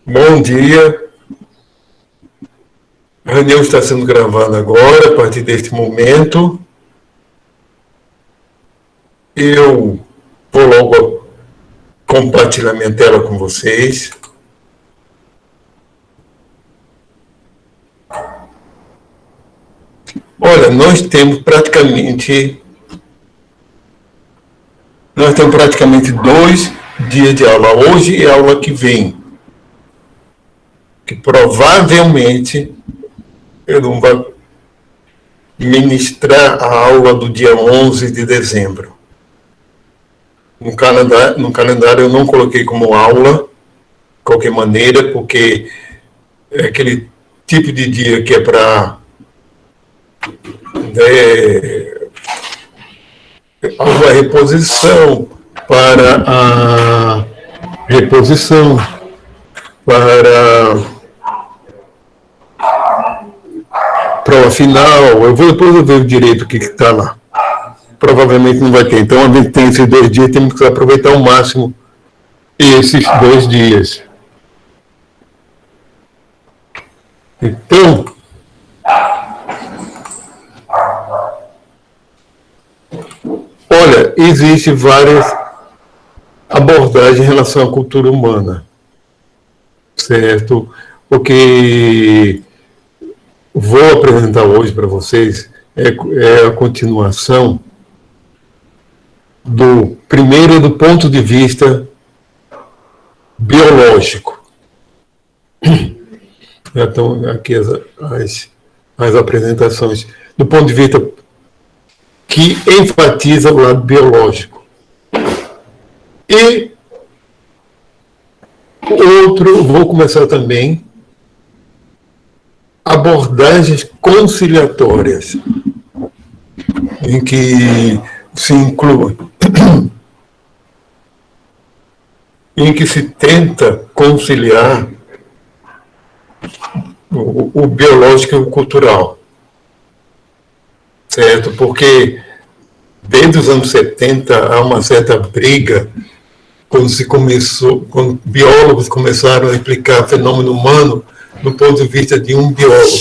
Bom dia. A reunião está sendo gravada agora, a partir deste momento. Eu vou logo compartilhar minha tela com vocês. Olha, nós temos praticamente 2 dias de aula. Hoje e a aula que vem. Que provavelmente eu não vou ministrar a aula do dia 11 de dezembro. No calendário eu não coloquei como aula, de qualquer maneira, porque é aquele tipo de dia que é para a reposição, para a reposição, para prova final. Depois eu ver direito o que está lá. Provavelmente não vai ter. Então, a gente tem esses 2 dias, temos que aproveitar ao máximo esses 2 dias. Então, olha, existem várias abordagens em relação à cultura humana, certo? Porque vou apresentar hoje para vocês é a continuação do ponto de vista biológico. Já estão aqui as apresentações do ponto de vista que enfatiza o lado biológico. E vou começar também abordagens conciliatórias, em que se inclui, em que se tenta conciliar o biológico e o cultural, certo? Porque desde os anos 70 há uma certa briga quando biólogos começaram a explicar o fenômeno humano do ponto de vista de um biólogo.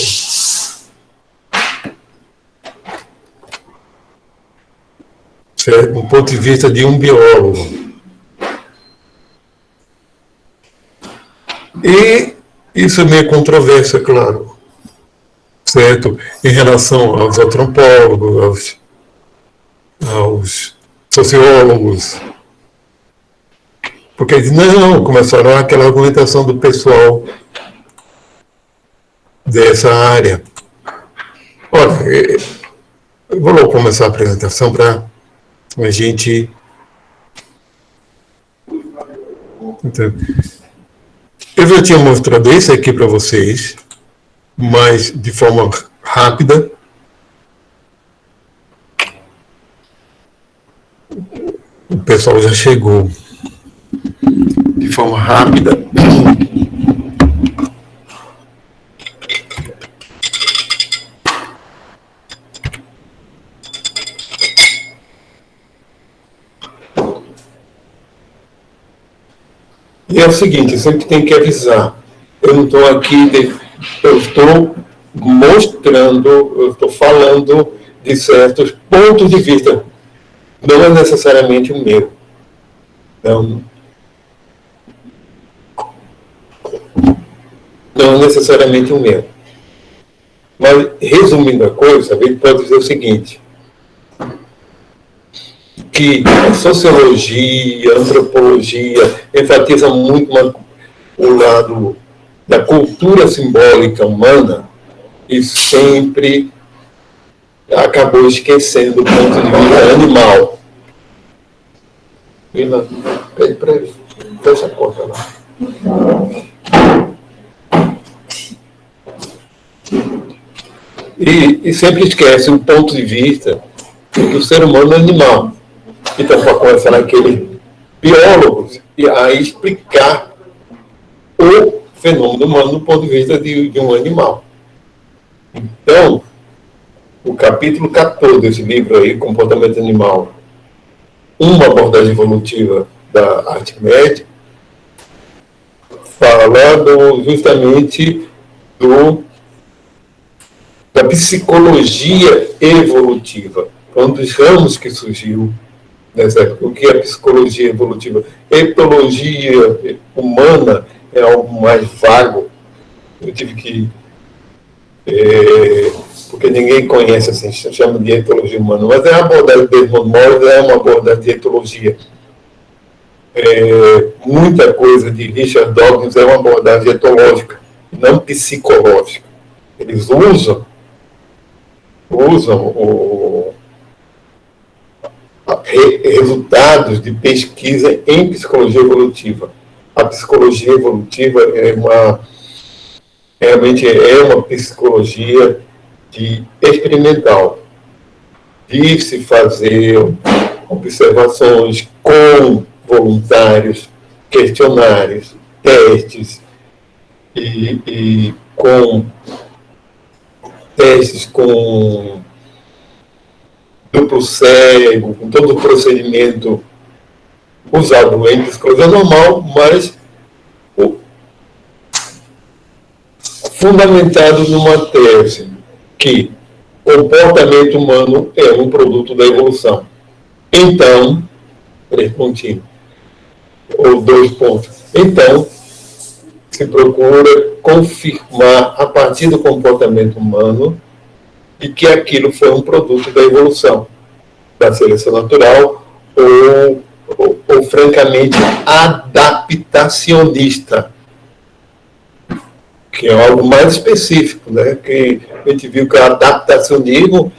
Certo? Do ponto de vista de um biólogo. E isso é meio controverso, é claro. Certo? Em relação aos antropólogos, aos sociólogos. Porque eles não começaram aquela argumentação do pessoal dessa área. Olha, eu vou logo começar a apresentação para a gente. Então, eu já tinha mostrado isso aqui para vocês, mas de forma rápida. O pessoal já chegou. De forma rápida. E é o seguinte, eu sempre tenho que avisar. Eu não estou aqui, eu estou mostrando, eu estou falando de certos pontos de vista. Não é necessariamente o meu. Não é necessariamente o meu. Mas, resumindo a coisa, a gente pode dizer o seguinte, que a sociologia, a antropologia enfatiza muito o lado da cultura simbólica humana e sempre acabou esquecendo o ponto de vista animal. Vila, pede para ele, fecha a porta lá. E sempre esquece o ponto de vista do ser humano animal. Então, para começar naqueles biólogos a explicar o fenômeno humano do ponto de vista de um animal. Então, o capítulo 14 desse livro aí, Comportamento Animal, uma abordagem evolutiva da arte média, fala justamente da psicologia evolutiva. Foi um dos ramos que surgiu nessa época. O que é psicologia evolutiva? Etologia humana é algo mais vago. Eu tive que... porque ninguém conhece, assim, chama de etologia humana. Mas é a abordagem de Desmond Morris, é uma abordagem de etologia. Muita coisa de Richard Dawkins é uma abordagem etológica, não psicológica. Eles usam resultados de pesquisa em psicologia evolutiva. A psicologia evolutiva realmente é uma psicologia experimental, de se fazer observações com voluntários, questionários, testes, e com testes com duplo cego, com todo o procedimento usado em psicologia normal, mas fundamentado numa tese que comportamento humano é um produto da evolução. Então, 3 pontinhos, ou 2 pontos. Então, se procura confirmar, a partir do comportamento humano, de que aquilo foi um produto da evolução, da seleção natural, ou francamente, adaptacionista, que é algo mais específico, né? Que a gente viu que o adaptacionismo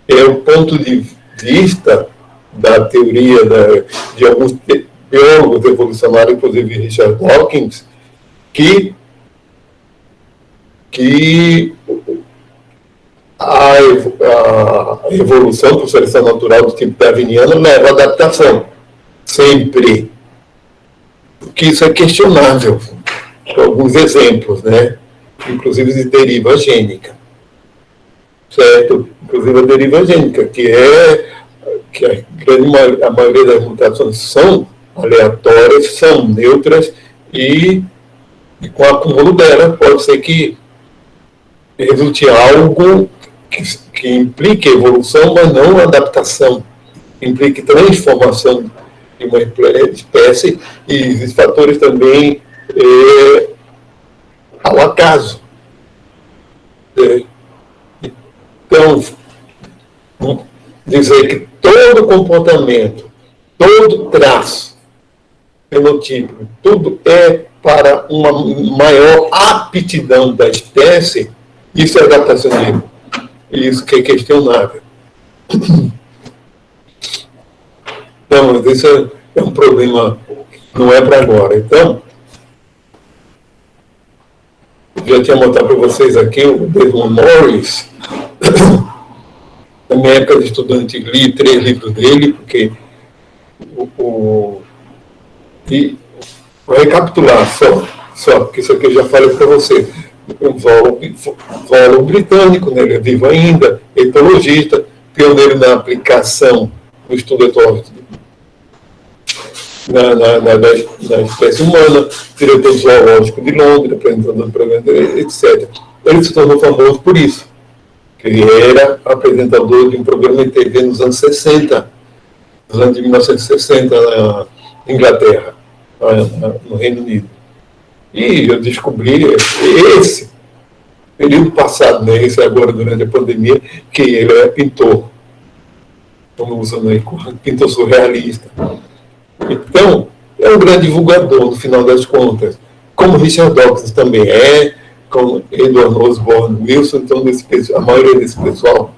é o ponto de vista da teoria de alguns biólogos evolucionários, inclusive Richard Dawkins, que a evolução por seleção natural do tipo darwiniano leva à adaptação, sempre. Porque isso é questionável, com alguns exemplos, né? Inclusive de deriva gênica, certo? Inclusive a deriva gênica, que a maioria das mutações são aleatórias, são neutras, e com o acúmulo dela pode ser que resulte algo que implique evolução, mas não adaptação, implique transformação de uma espécie, e esses fatores também ao acaso. Então, dizer que todo comportamento, todo traço fenotípico, tudo é para uma maior aptidão da espécie, isso é adaptacionismo. Isso que é questionável. Então, isso é um problema, não é para agora. Então, já tinha mostrado para vocês aqui o Desmond Morris. Na minha época de estudante, li 3 livros dele, porque e vou recapitular só, porque isso aqui eu já falei para você. Um zoólogo britânico, né? Ele é vivo ainda, etologista, pioneiro na aplicação do estudo etológico na espécie humana, diretor zoológico de Londres, apresentador do programa, etc. Ele se tornou famoso por isso, que ele era apresentador de um programa de TV nos anos 60, nos anos de 1960, na Inglaterra, no Reino Unido. E eu descobri esse período passado, né, esse agora durante a pandemia, que ele é pintor, como usando aí, pintor surrealista. Então, é um grande divulgador, no final das contas, como Richard Dawkins também é, como Edward Osborne Wilson. Então, a maioria desse pessoal,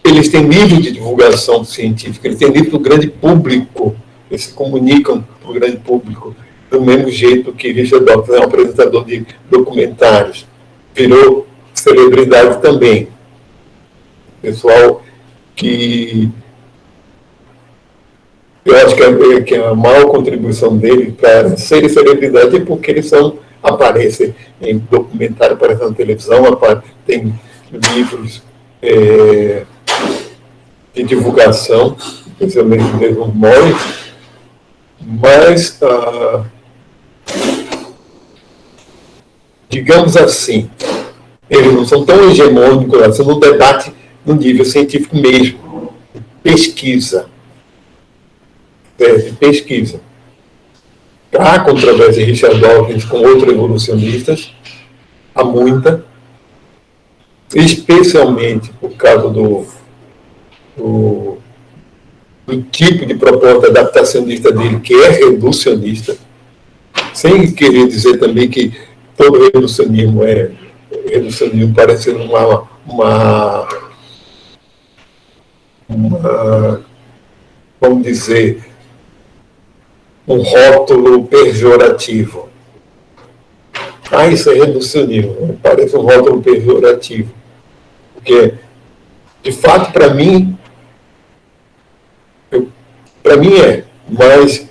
eles têm nível de divulgação científica, eles têm nível do grande público, eles se comunicam para o grande público, do mesmo jeito que Richard Dawkins é um apresentador de documentários, virou celebridade também. Pessoal que eu acho que a maior contribuição dele para ser celebridade é porque eles aparecem em documentário, aparecem na televisão, tem livros de divulgação, especialmente mesmo Morris, mas digamos assim, eles não são tão hegemônicos, assim, no debate no nível científico mesmo, pesquisa. De pesquisa. Há controvérsia em Richard Dawkins com outros evolucionistas, há muita, especialmente por causa do tipo de proposta adaptacionista dele, que é reducionista, sem querer dizer também que todo reducionismo parece ser vamos dizer, um rótulo pejorativo. Isso é reducionismo, parece um rótulo pejorativo. Porque, de fato, para mim mas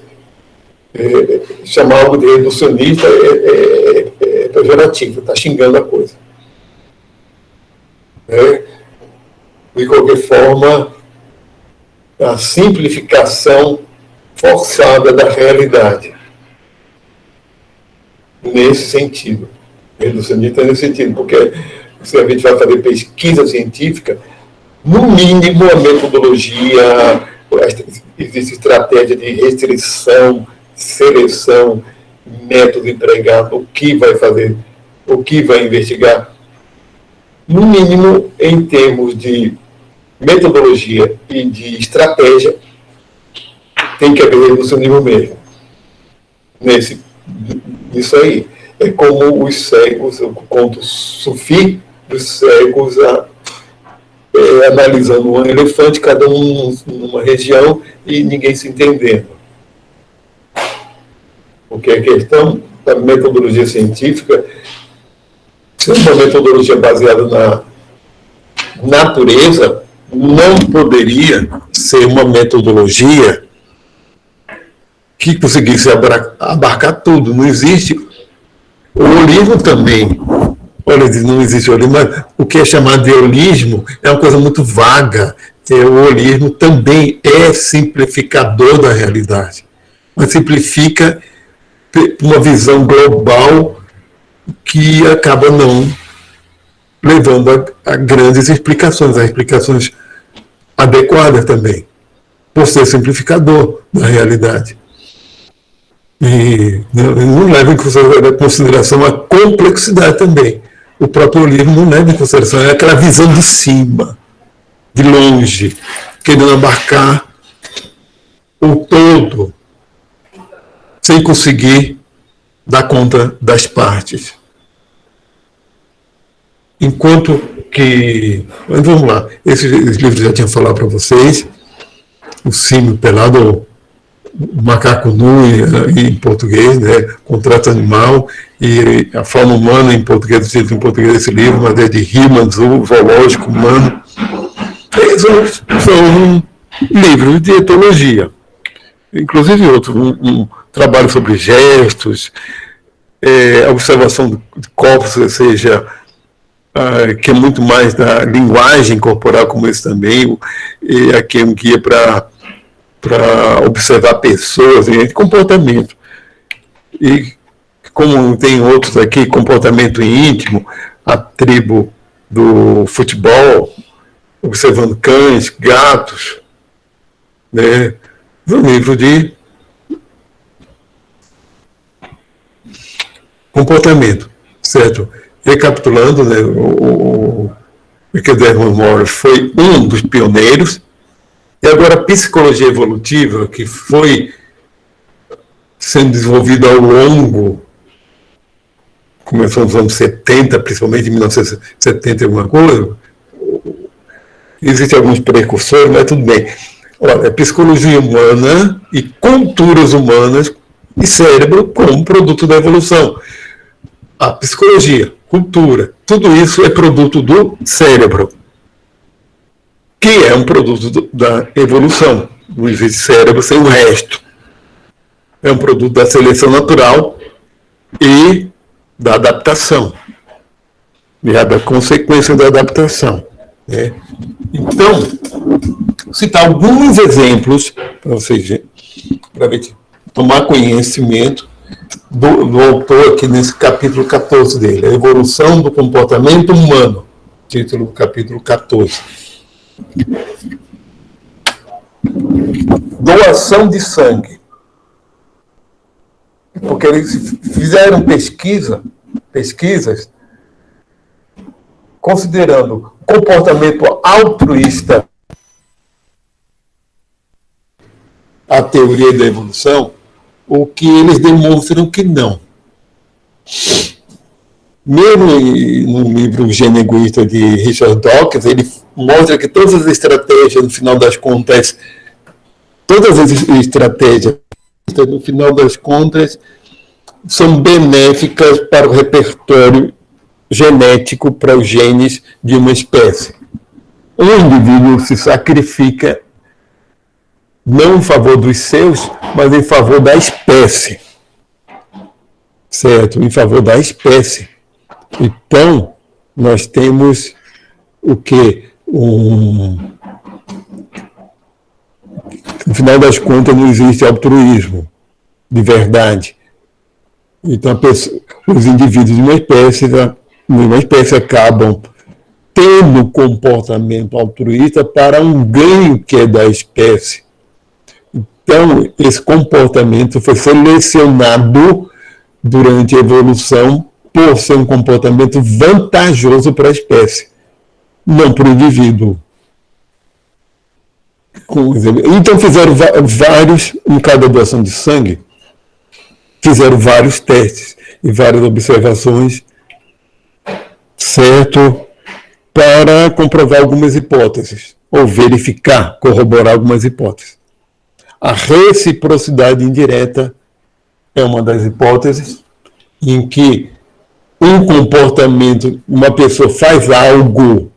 chamar algo de reducionista é pejorativo, está xingando a coisa. De qualquer forma, a simplificação forçada da realidade. Nesse sentido. Reducionista nesse sentido, porque se a gente vai fazer pesquisa científica, no mínimo a metodologia, existe estratégia de restrição, seleção, método empregado, o que vai fazer, o que vai investigar. No mínimo, em termos de metodologia e de estratégia, tem que haver reducionismo mesmo. Nisso aí. É como os cegos, o conto Sufi, dos cegos analisando um elefante, cada um numa região e ninguém se entendendo. Porque a questão da metodologia científica, se é uma metodologia baseada na natureza, não poderia ser uma metodologia que conseguisse abarcar tudo. Não existe. O holismo também. Olha, não existe holismo, mas o que é chamado de holismo é uma coisa muito vaga. O holismo também é simplificador da realidade. Mas simplifica uma visão global que acaba não levando a grandes explicações, a explicações adequadas também, por ser simplificador da realidade. E não leva em consideração a complexidade também. O próprio livro não leva em consideração, é aquela visão de cima, de longe, querendo abarcar o todo, sem conseguir dar conta das partes. Enquanto que... Mas vamos lá, esse livro já tinha falado para vocês, O Símio Pelado, o Macaco Nu em português, né? Contrato Animal, e A Forma Humana em português, o título em português desse livro, mas é de Himans, o Zoológico Humano. São livros de etologia. Inclusive outro, um trabalho sobre gestos, a observação de corpos, ou seja, que é muito mais da linguagem corporal, como esse também, e aqui é um guia para observar pessoas e comportamento. E como tem outros aqui, comportamento íntimo, a tribo do futebol, observando cães, gatos, né? No livro de comportamento, certo? Recapitulando, né, o Desmond Morris foi um dos pioneiros, e agora a psicologia evolutiva, que foi sendo desenvolvida ao longo, começou nos anos 70, principalmente em 1970 alguma coisa, existem alguns precursores, mas tudo bem. Olha, psicologia humana e culturas humanas e cérebro como produto da evolução. A psicologia, cultura, tudo isso é produto do cérebro, que é um produto da evolução. Não existe cérebro sem o resto. É um produto da seleção natural e da adaptação, e da consequência da adaptação. Né? Então, citar alguns exemplos para vocês, para tomar conhecimento do autor aqui nesse capítulo 14 dele, a evolução do comportamento humano, título do capítulo 14. Doação de sangue. Porque eles fizeram pesquisas considerando comportamento altruísta a teoria da evolução, o que eles demonstram que não. Mesmo no livro Gênio Egoísta de Richard Dawkins, ele mostra que todas as estratégias, no final das contas, são benéficas para o repertório genético, para os genes de uma espécie. Um indivíduo se sacrifica não em favor dos seus, mas em favor da espécie. Certo? Em favor da espécie. Então, nós temos o quê? No final das contas, não existe altruísmo de verdade. Então, os indivíduos de uma espécie acabam tendo comportamento altruísta para um ganho que é da espécie. Então, esse comportamento foi selecionado durante a evolução por ser um comportamento vantajoso para a espécie, não para o indivíduo. Então, fizeram vários, em cada doação de sangue, fizeram vários testes e várias observações, certo? Para comprovar algumas hipóteses, ou verificar, corroborar algumas hipóteses. A reciprocidade indireta é uma das hipóteses em que um comportamento, uma pessoa faz algo,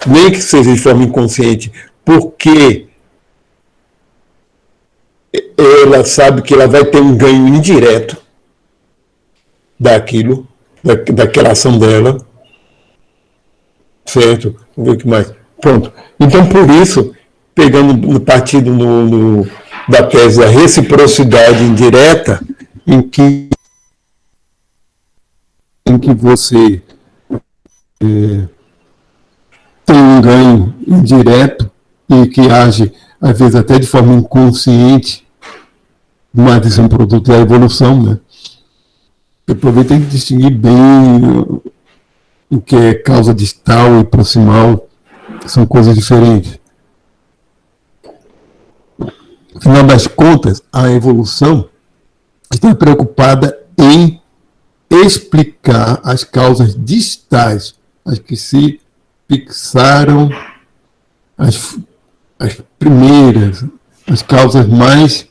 nem que seja de forma inconsciente, porque ela sabe que ela vai ter um ganho indireto daquilo, daquela ação dela, certo? Vamos ver o que mais. Pronto. Então, por isso, pegando no partido da tese da reciprocidade indireta, em que você tem um ganho indireto e que age, às vezes, até de forma inconsciente, mas isso é um produto da evolução, né? Depois tem que distinguir bem o que é causa distal e proximal, são coisas diferentes. No final das contas, a evolução está preocupada em explicar as causas distais, as que se fixaram, as primeiras, as causas mais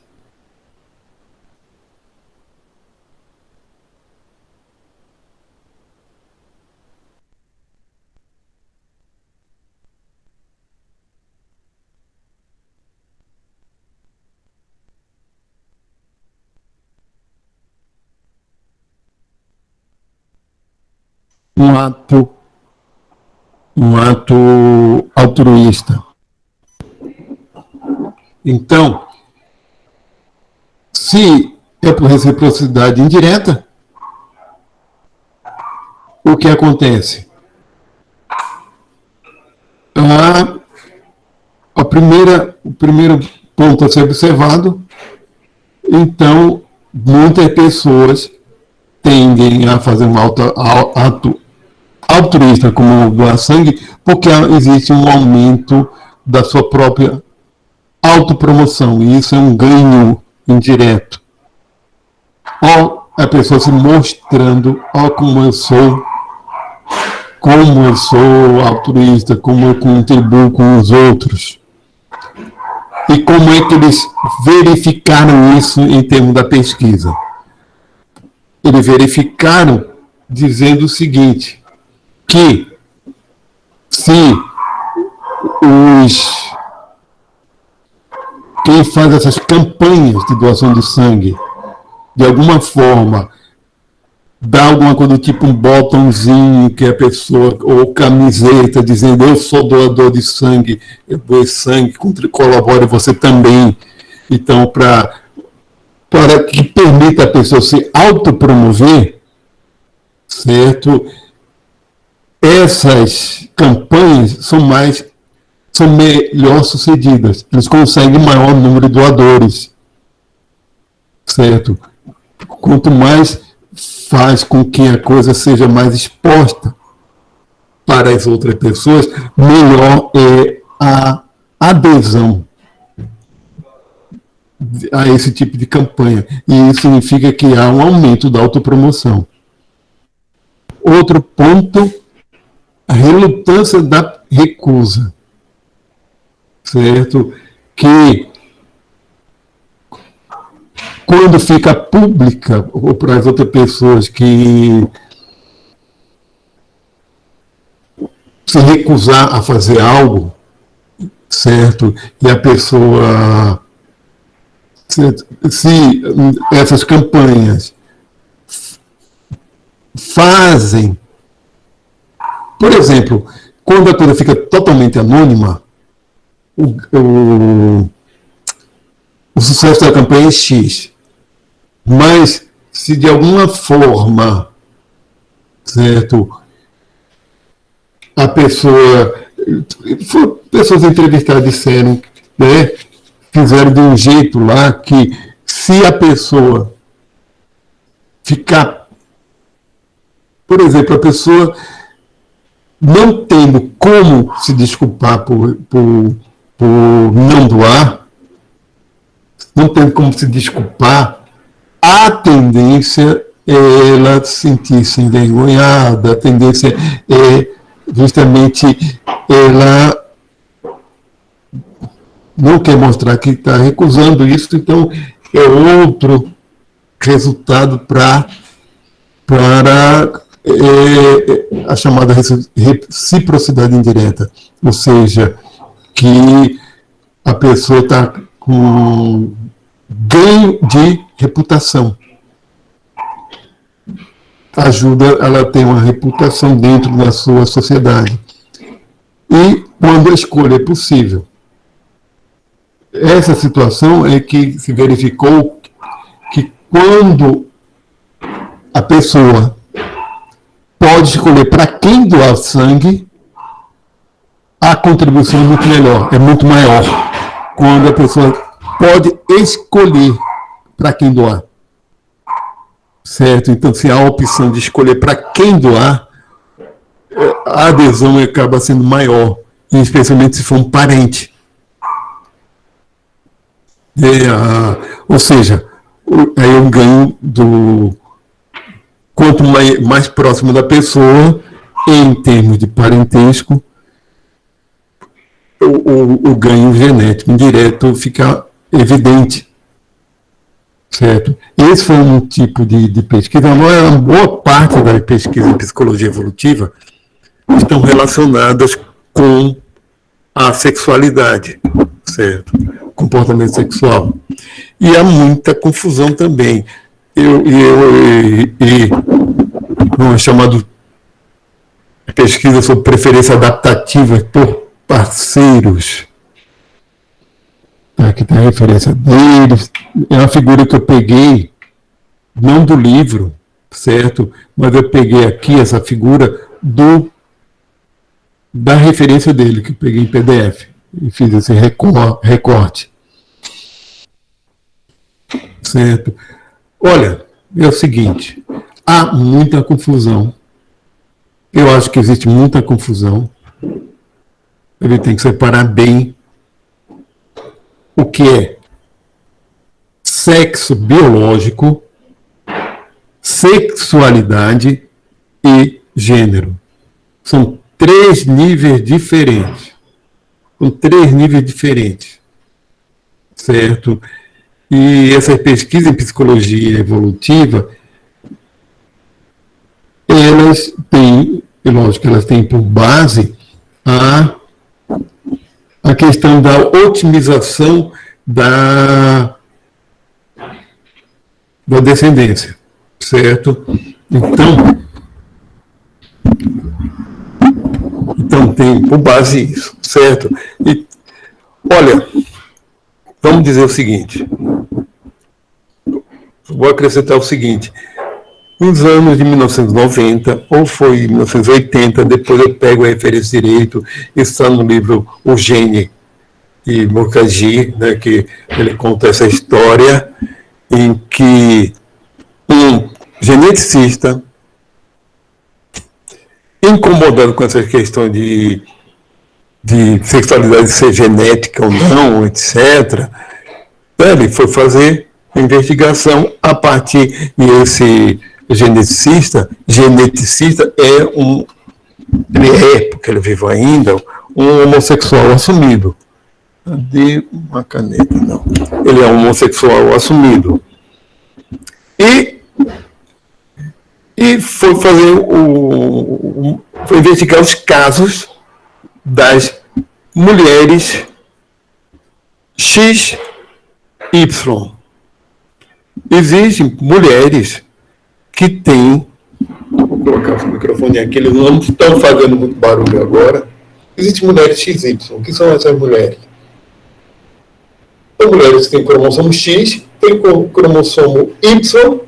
um ato altruísta. Então, se é por reciprocidade indireta, o que acontece? O primeiro ponto a ser observado, então, muitas pessoas tendem a fazer um ato altruísta, como doar sangue, porque existe um aumento da sua própria autopromoção, e isso é um ganho indireto. Ou a pessoa se mostrando, como eu sou altruísta, como eu contribuo com os outros. E como é que eles verificaram isso em termos da pesquisa? Eles verificaram dizendo o seguinte, que se quem faz essas campanhas de doação de sangue, de alguma forma, dá alguma coisa do tipo um botãozinho que a pessoa, ou camiseta, dizendo eu sou doador de sangue, eu dou sangue, colabore você também. Então, para para que permita a pessoa se autopromover, certo? Essas campanhas são melhor sucedidas. Eles conseguem maior número de doadores, certo? Quanto mais faz com que a coisa seja mais exposta para as outras pessoas, melhor é a adesão a esse tipo de campanha. E isso significa que há um aumento da autopromoção. Outro ponto, a relutância da recusa, certo? Que quando fica pública, ou para as outras pessoas que se recusar a fazer algo, certo? E a pessoa, se essas campanhas fazem, por exemplo, quando a coisa fica totalmente anônima, o sucesso da campanha é X. Mas, se de alguma forma, certo, a pessoa, pessoas entrevistadas disseram, né, fizeram de um jeito lá que, se a pessoa ficar, por exemplo, a pessoa não tendo como se desculpar por não doar, não tendo como se desculpar, a tendência é ela se sentir-se envergonhada, a tendência é justamente ela não quer mostrar que está recusando isso, então é outro resultado para a chamada reciprocidade indireta, ou seja, que a pessoa está com ganho de reputação. Ajuda ela a ter uma reputação dentro da sua sociedade. E quando a escolha é possível. Essa situação é que se verificou que quando a pessoa pode escolher para quem doar sangue, a contribuição é muito melhor, é muito maior. Quando a pessoa pode escolher para quem doar. Certo? Então, se há a opção de escolher para quem doar, a adesão acaba sendo maior, especialmente se for um parente. Ou seja, aí eu ganho quanto mais próximo da pessoa, em termos de parentesco, o ganho genético indireto fica evidente, certo? Esse foi um tipo de pesquisa, uma boa parte das pesquisas em psicologia evolutiva estão relacionadas com a sexualidade, certo? Comportamento sexual. E há muita confusão também. Uma chamada pesquisa sobre preferência adaptativa por parceiros. Aqui tem a referência deles. É uma figura que eu peguei, não do livro, certo? Mas eu peguei aqui essa figura da referência dele, que eu peguei em PDF. E fiz esse recorte. Certo? Olha, é o seguinte, há muita confusão. Eu acho que existe muita confusão. Ele tem que separar bem o que é sexo biológico, sexualidade e gênero. São 3 níveis diferentes. São 3 níveis diferentes. Certo? E essa pesquisa em psicologia evolutiva, elas têm, lógico, elas têm por base a questão da otimização da descendência, certo? Então tem por base isso, certo? E, olha, vamos dizer o seguinte, vou acrescentar o seguinte: nos anos de 1990, ou foi 1980, depois eu pego a referência direito, está no livro O Gene e Mukherjee, né, que ele conta essa história em que um geneticista, incomodado com essa questão de sexualidade ser genética ou não, etc., ele foi fazer a investigação a partir desse geneticista ele é, porque ele vive ainda, um homossexual assumido. De uma caneta, não. Ele é um homossexual assumido. E foi fazer foi investigar os casos das mulheres XY. Existem mulheres que têm, vou colocar o microfone aqui, eles não estão fazendo muito barulho agora. Existem mulheres XY. O que são essas mulheres? São mulheres que têm cromossomo X, têm cromossomo Y,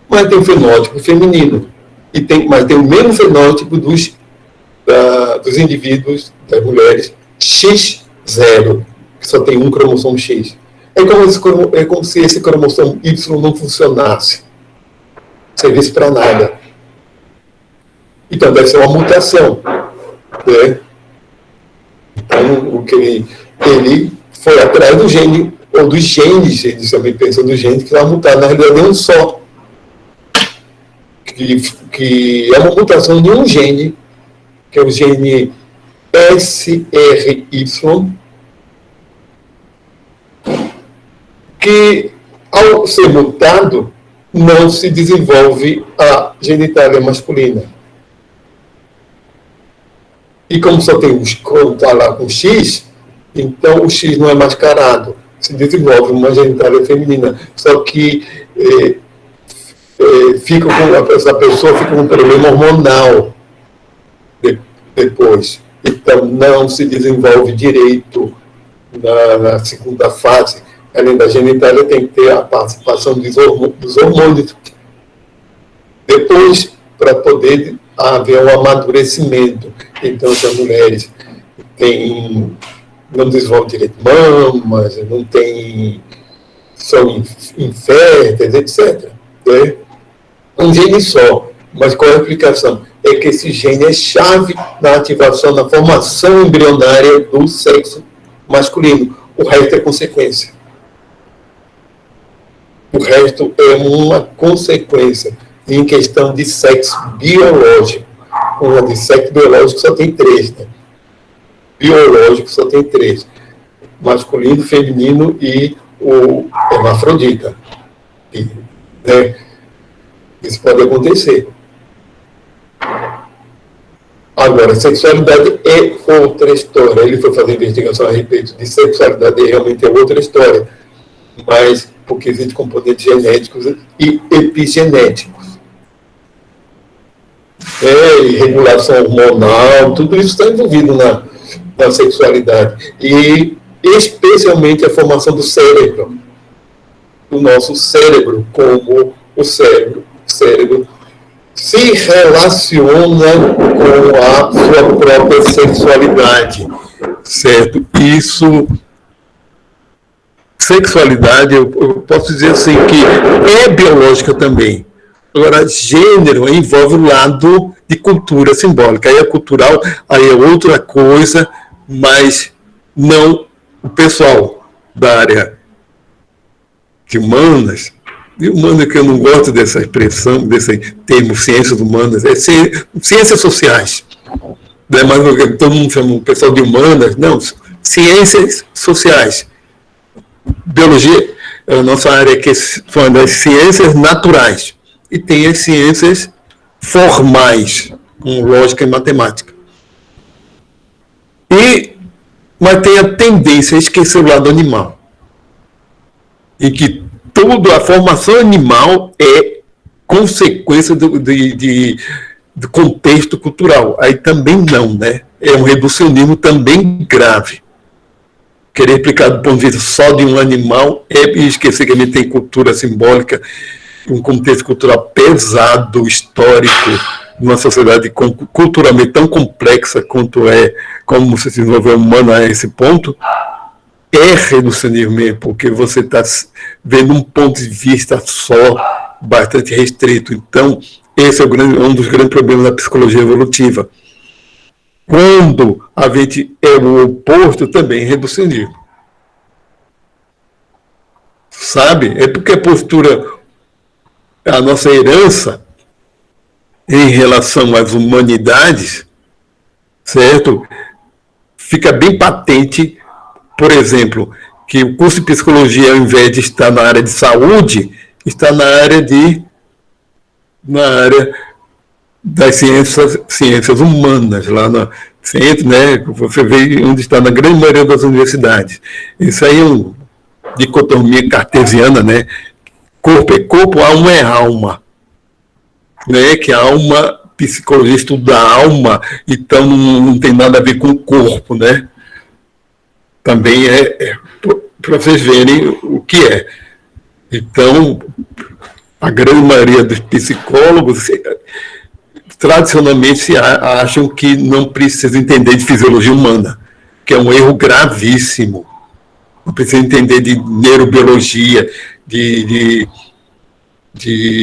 mas tem o fenótipo feminino. Mas tem o mesmo fenótipo dos indivíduos, das mulheres X0, que só tem um cromossomo X. É como se esse cromossomo Y não funcionasse. Não servisse para nada. Então deve ser uma mutação. Né? Então, o que ele foi atrás do gene, ou dos genes, eles também pensam do gene, que vai mutar. Na realidade, é um só. Que é uma mutação de um gene, que é o gene SRY, que, ao ser mutado, não se desenvolve a genitália masculina. E como só tem quando está lá com X, então o X não é mascarado, se desenvolve uma genitália feminina. Só que essa pessoa fica com um problema hormonal depois. Então não se desenvolve direito na segunda fase. Além da genitália, tem que ter a participação dos hormônios. Depois, para poder haver um amadurecimento. Então, essas mulheres não desenvolvem direito mamas, não são inférteis, etc. Né? Um gene só. Mas qual é a explicação? É que esse gene é chave na ativação, na formação embrionária do sexo masculino. O resto é consequência. O resto é uma consequência em questão de sexo biológico. Uma de sexo biológico só tem 3, né? Biológico só tem 3. Masculino, feminino e o hermafrodita. Né? Isso pode acontecer. Agora, sexualidade é outra história. Ele foi fazer investigação a respeito de sexualidade e realmente é outra história. Mas porque existem componentes genéticos e epigenéticos. Regulação hormonal, tudo isso está envolvido na sexualidade. E especialmente a formação do cérebro. O nosso cérebro, como o cérebro se relaciona com a sua própria sexualidade, certo? Isso, sexualidade, eu posso dizer assim, que é biológica também. Agora, gênero envolve o lado de cultura simbólica. Aí é cultural, aí é outra coisa, mas não o pessoal da área de humanas. E humana, que eu não gosto dessa expressão, desse termo ciências humanas, é ciências sociais. Não é mais o que todo mundo chama o pessoal de humanas, não, ciências sociais. Biologia, a nossa área que são das ciências naturais. E tem as ciências formais, com lógica e matemática. Mas tem a tendência a esquecer o lado animal. E que toda a formação animal é consequência do contexto cultural. Aí também não, né? É um reducionismo também grave. querer explicar do ponto de vista só de um animal e esquecer que ele tem cultura simbólica, um contexto cultural pesado, histórico, numa sociedade culturalmente tão complexa quanto como se desenvolveu humana a esse ponto, é reducionismo mesmo, porque você está vendo um ponto de vista só, bastante restrito. Então, esse é um dos grandes problemas da psicologia evolutiva. Quando a gente é o oposto, também é reducionismo. Sabe? É porque a postura, a nossa herança em relação às humanidades, certo? Fica bem patente, por exemplo, que o curso de psicologia, ao invés de estar na área de saúde, está na área das ciências humanas, lá na ciência, né? Você vê onde está na grande maioria das universidades. Isso aí é uma dicotomia cartesiana, né? Corpo é corpo, alma é alma. Né? Que a alma, psicologia estuda a alma, então não tem nada a ver com o corpo, né? Também para vocês verem o que é. Então, a grande maioria dos psicólogos tradicionalmente acham que não precisa entender de fisiologia humana, que é um erro gravíssimo. Não precisa entender de neurobiologia, de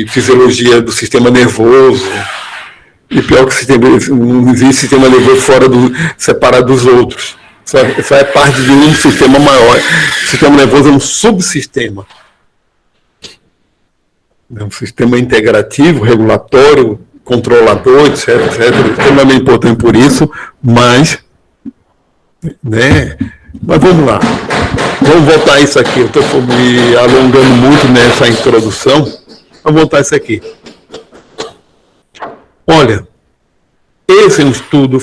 fisiologia do sistema nervoso. E pior que não existe sistema nervoso separado dos outros. Isso é parte de um sistema maior. O sistema nervoso é um subsistema. É um sistema integrativo, regulatório, controlador, etc. Extremamente importante por isso, mas vamos lá. Vamos voltar a isso aqui. Eu estou me alongando muito nessa introdução. Vamos voltar a isso aqui. Olha, esse é um estudo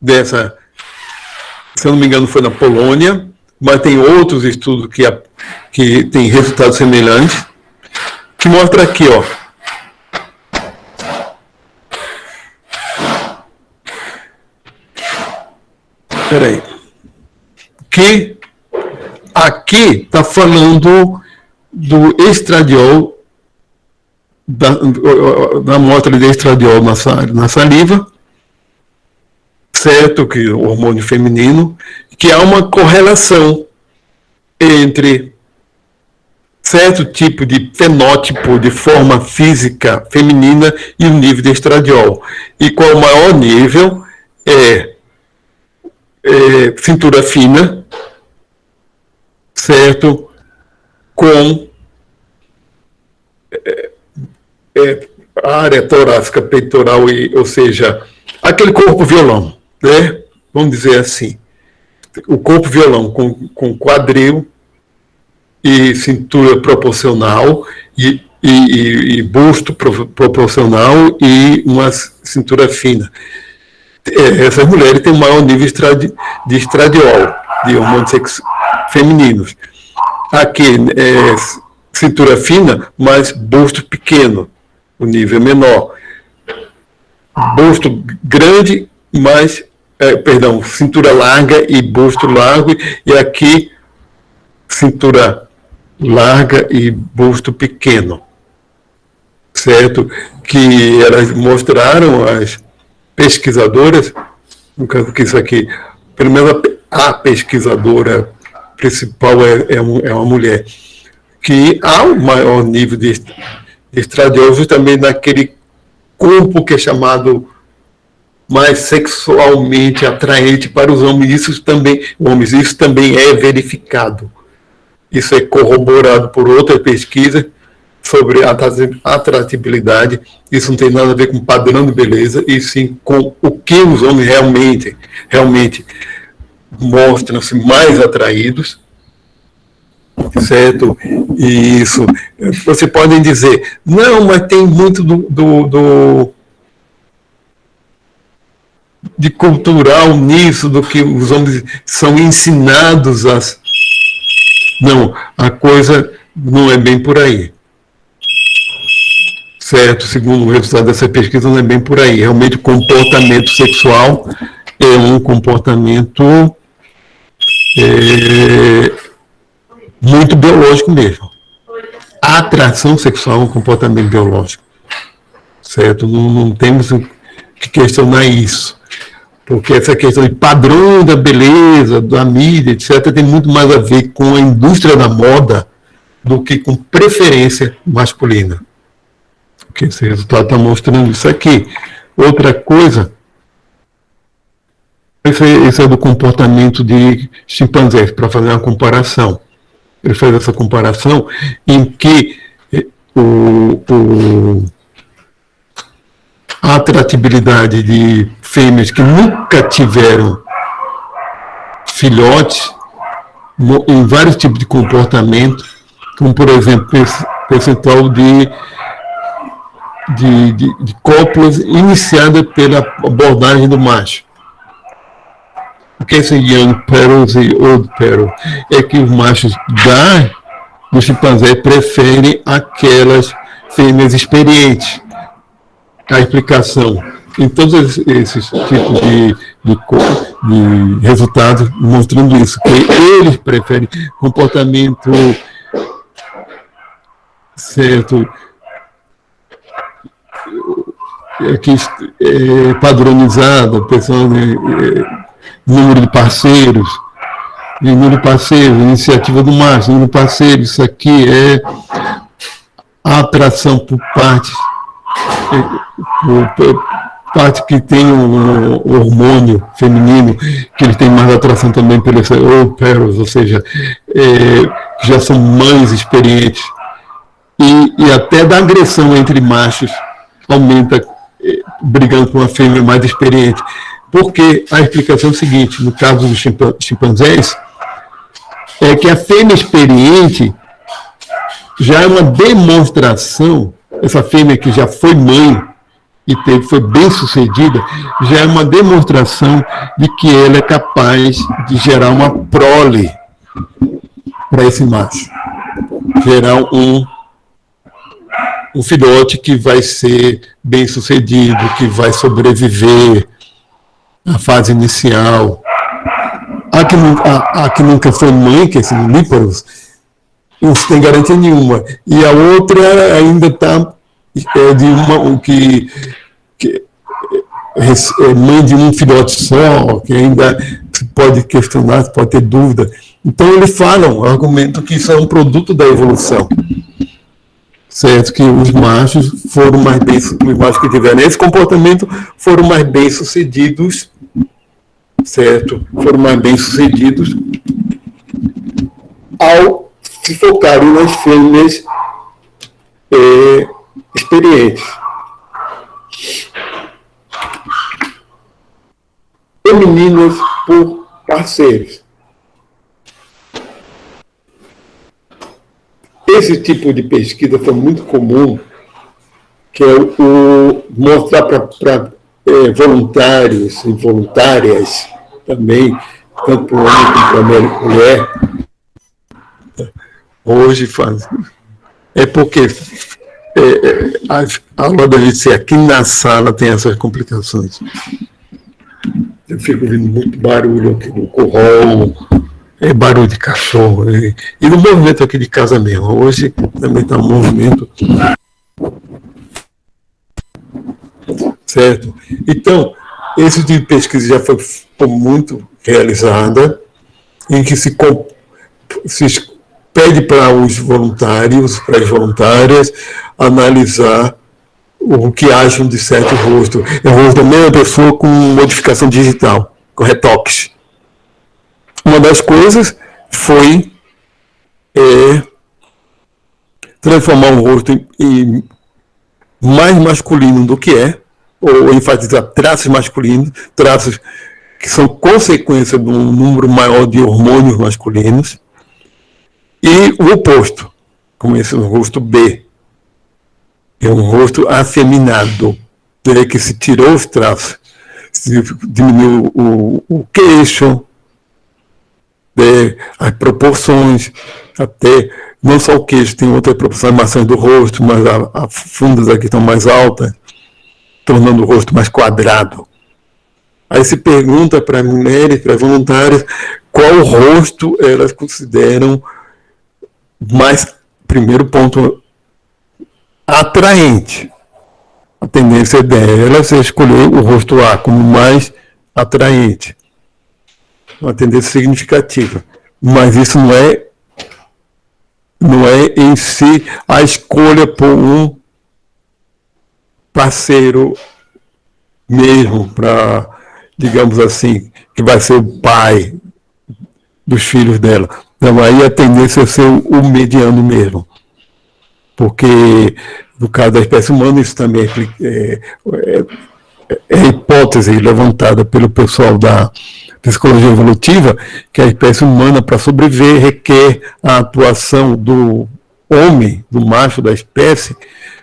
dessa, se eu não me engano, foi na Polônia, mas tem outros estudos que têm resultados semelhantes, que mostra aqui, ó. Peraí. Que aqui está falando do estradiol, da amostra de estradiol na saliva, certo, que o hormônio feminino, que há uma correlação entre certo tipo de fenótipo de forma física feminina e o nível de estradiol. E qual o maior nível cintura fina, certo, com área torácica, peitoral, ou seja, aquele corpo violão, né? Vamos dizer assim, o corpo violão com quadril e cintura proporcional e busto proporcional e uma cintura fina. Essas mulheres têm o maior nível de estradiol, de hormônios femininos. Aqui cintura fina, mas busto pequeno, o nível menor. Busto grande, mas, cintura larga e busto largo, e aqui cintura larga e busto pequeno. Certo? Que elas mostraram, as pesquisadoras, no caso que isso aqui, pelo menos a pesquisadora principal é uma mulher, que há um maior nível de estradiol justamente naquele corpo que é chamado mais sexualmente atraente para os homens. Isso também é verificado. Isso é corroborado por outra pesquisa sobre a atratividade. Isso não tem nada a ver com padrão de beleza, e sim com o que os homens realmente mostram-se mais atraídos, certo? E isso, você pode dizer, não, mas tem muito de cultural nisso, do que os homens são ensinados a... Não, a coisa não é bem por aí. Certo? Segundo o resultado dessa pesquisa, não é bem por aí. Realmente o comportamento sexual é um comportamento muito biológico mesmo. A atração sexual é um comportamento biológico, certo? Não temos que questionar isso, porque essa questão de padrão da beleza, da mídia, etc., tem muito mais a ver com a indústria da moda do que com preferência masculina. Porque esse resultado está mostrando isso aqui. Outra coisa, esse é do comportamento de chimpanzés, para fazer uma comparação. Ele faz essa comparação em que a atratividade de fêmeas que nunca tiveram filhotes, em vários tipos de comportamento, como, por exemplo, percentual de cópulas iniciada pela abordagem do macho. O que é esse young parrots e old parrots? É que os machos do chimpanzé preferem aquelas fêmeas experientes. A explicação em todos esses tipos de resultados mostrando isso, que eles preferem comportamento certo, padronizado, pensando número de parceiros, iniciativa do macho, número de parceiros, isso aqui é a atração por parte que tem o hormônio feminino, que ele tem mais atração também pelos old parrots, ou seja, que já são mães experientes, e até da agressão entre machos aumenta brigando com uma fêmea mais experiente. Porque a explicação é a seguinte, no caso dos chimpanzés, é que a fêmea experiente já é uma demonstração, essa fêmea que já foi mãe e foi bem sucedida, já é uma demonstração de que ela é capaz de gerar uma prole para esse macho. Gerar um filhote que vai ser bem sucedido, que vai sobreviver a fase inicial. A que nunca foi mãe, que é esse Níporos, não tem garantia nenhuma. E a outra ainda está de uma que é mãe de um filhote só, que ainda se pode questionar, se pode ter dúvida. Então eles falam, argumentam que isso é um produto da evolução. Certo, que os machos foram mais bem, os machos que tiveram esse comportamento foram mais bem sucedidos, certo? Foram mais bem sucedidos ao se focarem nas fêmeas experientes. Femininas por parceiros. Esse tipo de pesquisa foi muito comum, que é mostrar para voluntários e voluntárias também, tanto para o homem como para a mulher. Hoje faz. É porque a hora da gente ser aqui na sala tem essas complicações. Eu fico ouvindo muito barulho aqui no curral. Barulho de cachorro, e no movimento aqui de casa mesmo. Hoje também está um movimento. Certo? Então, esse tipo de pesquisa já foi muito realizada, em que se pede para os voluntários, para as voluntárias, analisar o que acham de certo rosto. É o rosto da mesma pessoa com modificação digital, com retoques. Uma das coisas foi transformar o rosto em mais masculino do que é, ou enfatizar traços masculinos, traços que são consequência de um número maior de hormônios masculinos, e o oposto, como esse rosto B, é um rosto afeminado, que se tirou os traços, se diminuiu o queixo, as proporções, até não só o queixo, tem outras proporções, maçãs do rosto, mas as fundas aqui estão mais altas, tornando o rosto mais quadrado. Aí se pergunta para mulheres, para voluntários, qual rosto elas consideram mais, primeiro ponto, atraente. A tendência delas é escolher o rosto A como mais atraente. Uma tendência significativa. Mas isso não é em si a escolha por um parceiro mesmo, para, digamos assim, que vai ser o pai dos filhos dela. Então aí a tendência é ser o mediano mesmo. Porque, no caso da espécie humana, isso também é hipótese levantada pelo pessoal da psicologia evolutiva, que a espécie humana, para sobreviver, requer a atuação do homem, do macho da espécie,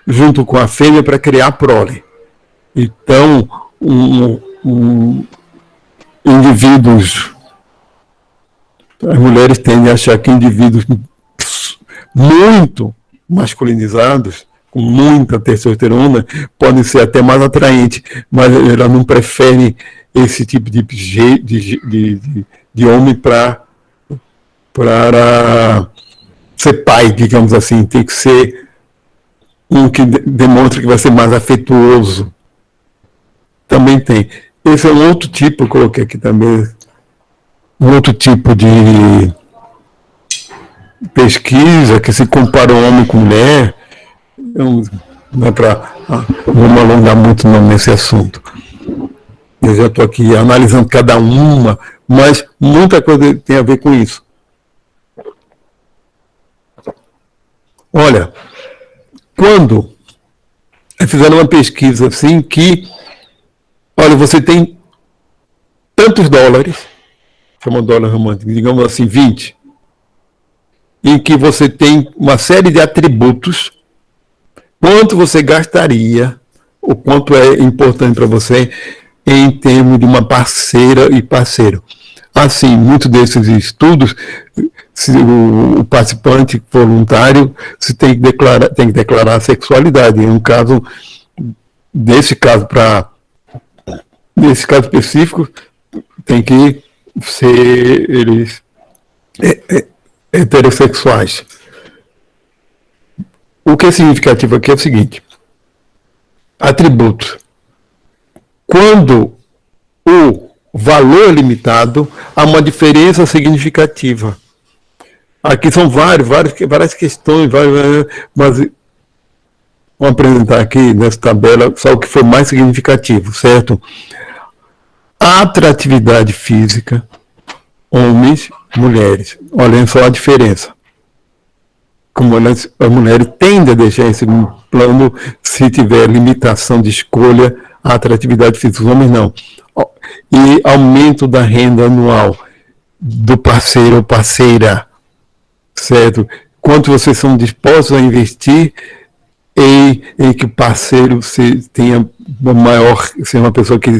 junto com a fêmea para criar prole. Então, indivíduos, as mulheres tendem a achar que indivíduos muito masculinizados, com muita testosterona, podem ser até mais atraentes, mas elas não preferem esse tipo de homem para ser pai, digamos assim. Tem que ser um que demonstra que vai ser mais afetuoso. Também tem. Esse é um outro tipo, eu coloquei aqui também, um outro tipo de pesquisa que se compara o homem com mulher. Não é para vamos alongar muito nesse assunto. Eu já estou aqui analisando cada uma, mas muita coisa tem a ver com isso. Olha, quando fizeram uma pesquisa assim que, olha, você tem tantos dólares, chama dólar romântico, digamos assim, 20, em que você tem uma série de atributos, quanto você gastaria, o quanto é importante para você em termos de uma parceira e parceiro. Assim, muitos desses estudos, se o participante voluntário tem que declarar a sexualidade. Em um caso, nesse caso específico, tem que ser eles heterossexuais. O que é significativo aqui é o seguinte: atributos. Quando o valor é limitado, há uma diferença significativa. Aqui são várias questões, mas vamos apresentar aqui nessa tabela só o que foi mais significativo, certo? A atratividade física, homens, mulheres. Olhem só a diferença. Como as mulheres tendem a deixar esse plano se tiver limitação de escolha, a atratividade física. Os homens não. E aumento da renda anual do parceiro ou parceira, certo? Quanto vocês são dispostos a investir em que o parceiro tenha seja uma pessoa que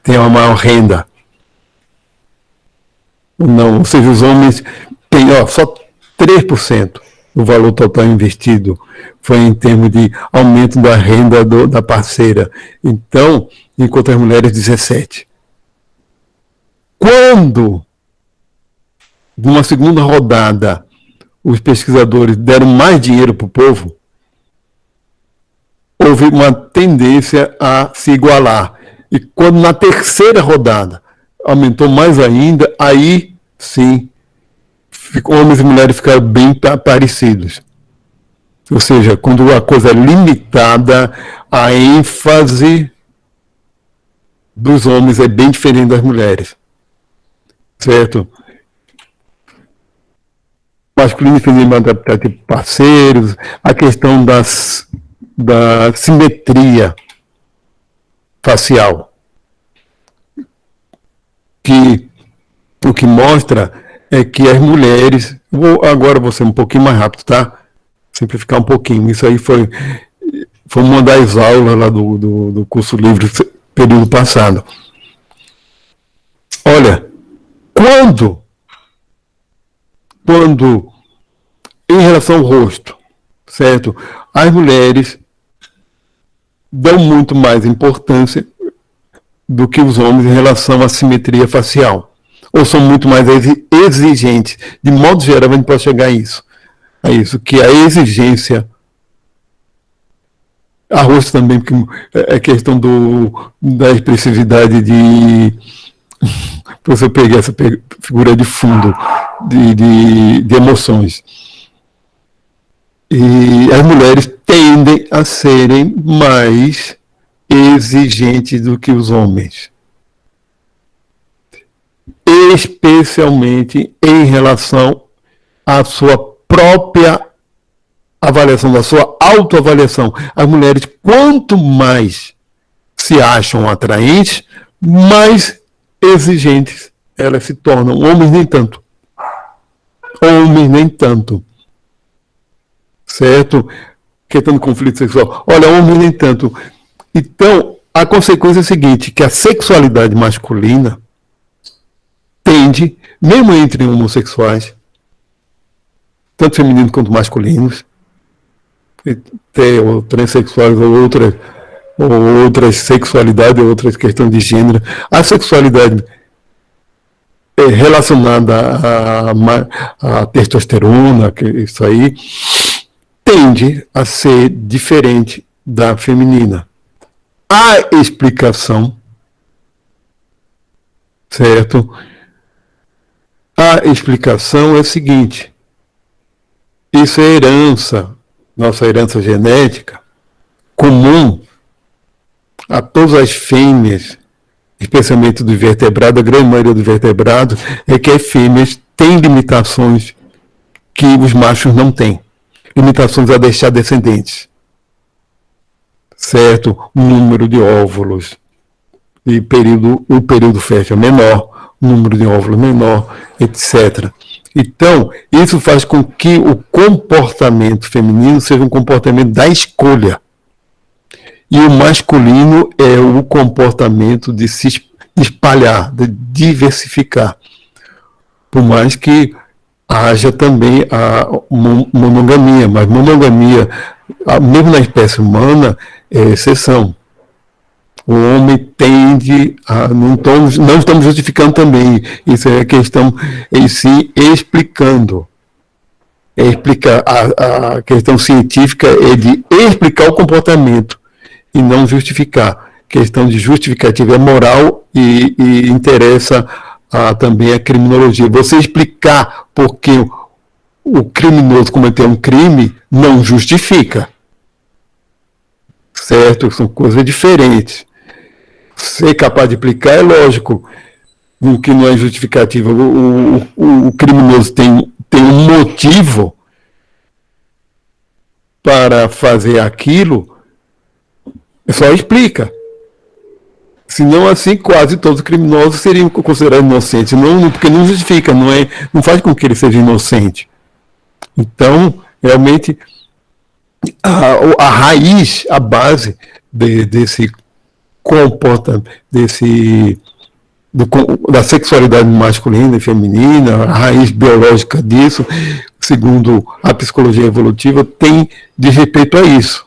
tenha uma maior renda. Não, ou seja, os homens têm só 3% do valor total investido foi em termos de aumento da renda da parceira. Então, enquanto as mulheres, 17%. Quando, numa segunda rodada, os pesquisadores deram mais dinheiro para o povo, houve uma tendência a se igualar. E quando na terceira rodada aumentou mais ainda, aí sim, homens e mulheres ficaram bem parecidos. Ou seja, quando a coisa é limitada, a ênfase dos homens é bem diferente das mulheres. Certo? Masculino e feminino adaptar tipo parceiros, a questão da simetria facial, que o que mostra é que as mulheres, agora vou ser um pouquinho mais rápido, tá? Simplificar um pouquinho, isso aí foi uma das aulas lá do curso livre período passado. Olha, quando em relação ao rosto, certo? As mulheres dão muito mais importância do que os homens em relação à simetria facial. ou são muito mais exigentes? De modo geral, a gente pode chegar a isso, que a exigência, arroz também, porque é questão da expressividade depois eu peguei essa figura de fundo, de emoções. E as mulheres tendem a serem mais exigentes do que os homens, especialmente em relação à sua própria avaliação, da sua autoavaliação. As mulheres, quanto mais se acham atraentes, mais exigentes elas se tornam. Homens nem tanto. Certo? Questão do conflito sexual. Olha, homens nem tanto. Então, a consequência é a seguinte, que a sexualidade masculina tende, mesmo entre homossexuais, tanto femininos quanto masculinos, ou transexuais, ou outras sexualidades, ou outras questões de gênero, a sexualidade relacionada à testosterona, que isso aí, tende a ser diferente da feminina. A explicação, certo? A explicação é a seguinte: isso é herança, nossa herança genética, comum a todas as fêmeas, especialmente do vertebrado. A grande maioria dos vertebrados é que as fêmeas têm limitações que os machos não têm. Limitações a deixar descendentes. Certo? O número de óvulos, o período fértil menor, o número de óvulos menor, etc. Então, isso faz com que o comportamento feminino seja um comportamento da escolha. E o masculino é o comportamento de se espalhar, de diversificar. Por mais que haja também a monogamia, mas monogamia, mesmo na espécie humana, é exceção. O homem tende a... Não estamos justificando também, isso é a questão em si explicando. A questão científica é de explicar o comportamento e não justificar. A questão de justificativa é moral e interessa também a criminologia. Você explicar por que o criminoso cometeu um crime não justifica. Certo? São coisas diferentes. Ser capaz de explicar é lógico, o que não é justificativo. O criminoso tem um motivo para fazer aquilo, só explica. Senão, assim, quase todos os criminosos seriam considerados inocentes. Não, porque não justifica, não faz com que ele seja inocente. Então, realmente, a raiz, a base desse comportamento, da sexualidade masculina e feminina, a raiz biológica disso, segundo a psicologia evolutiva, tem de respeito a isso.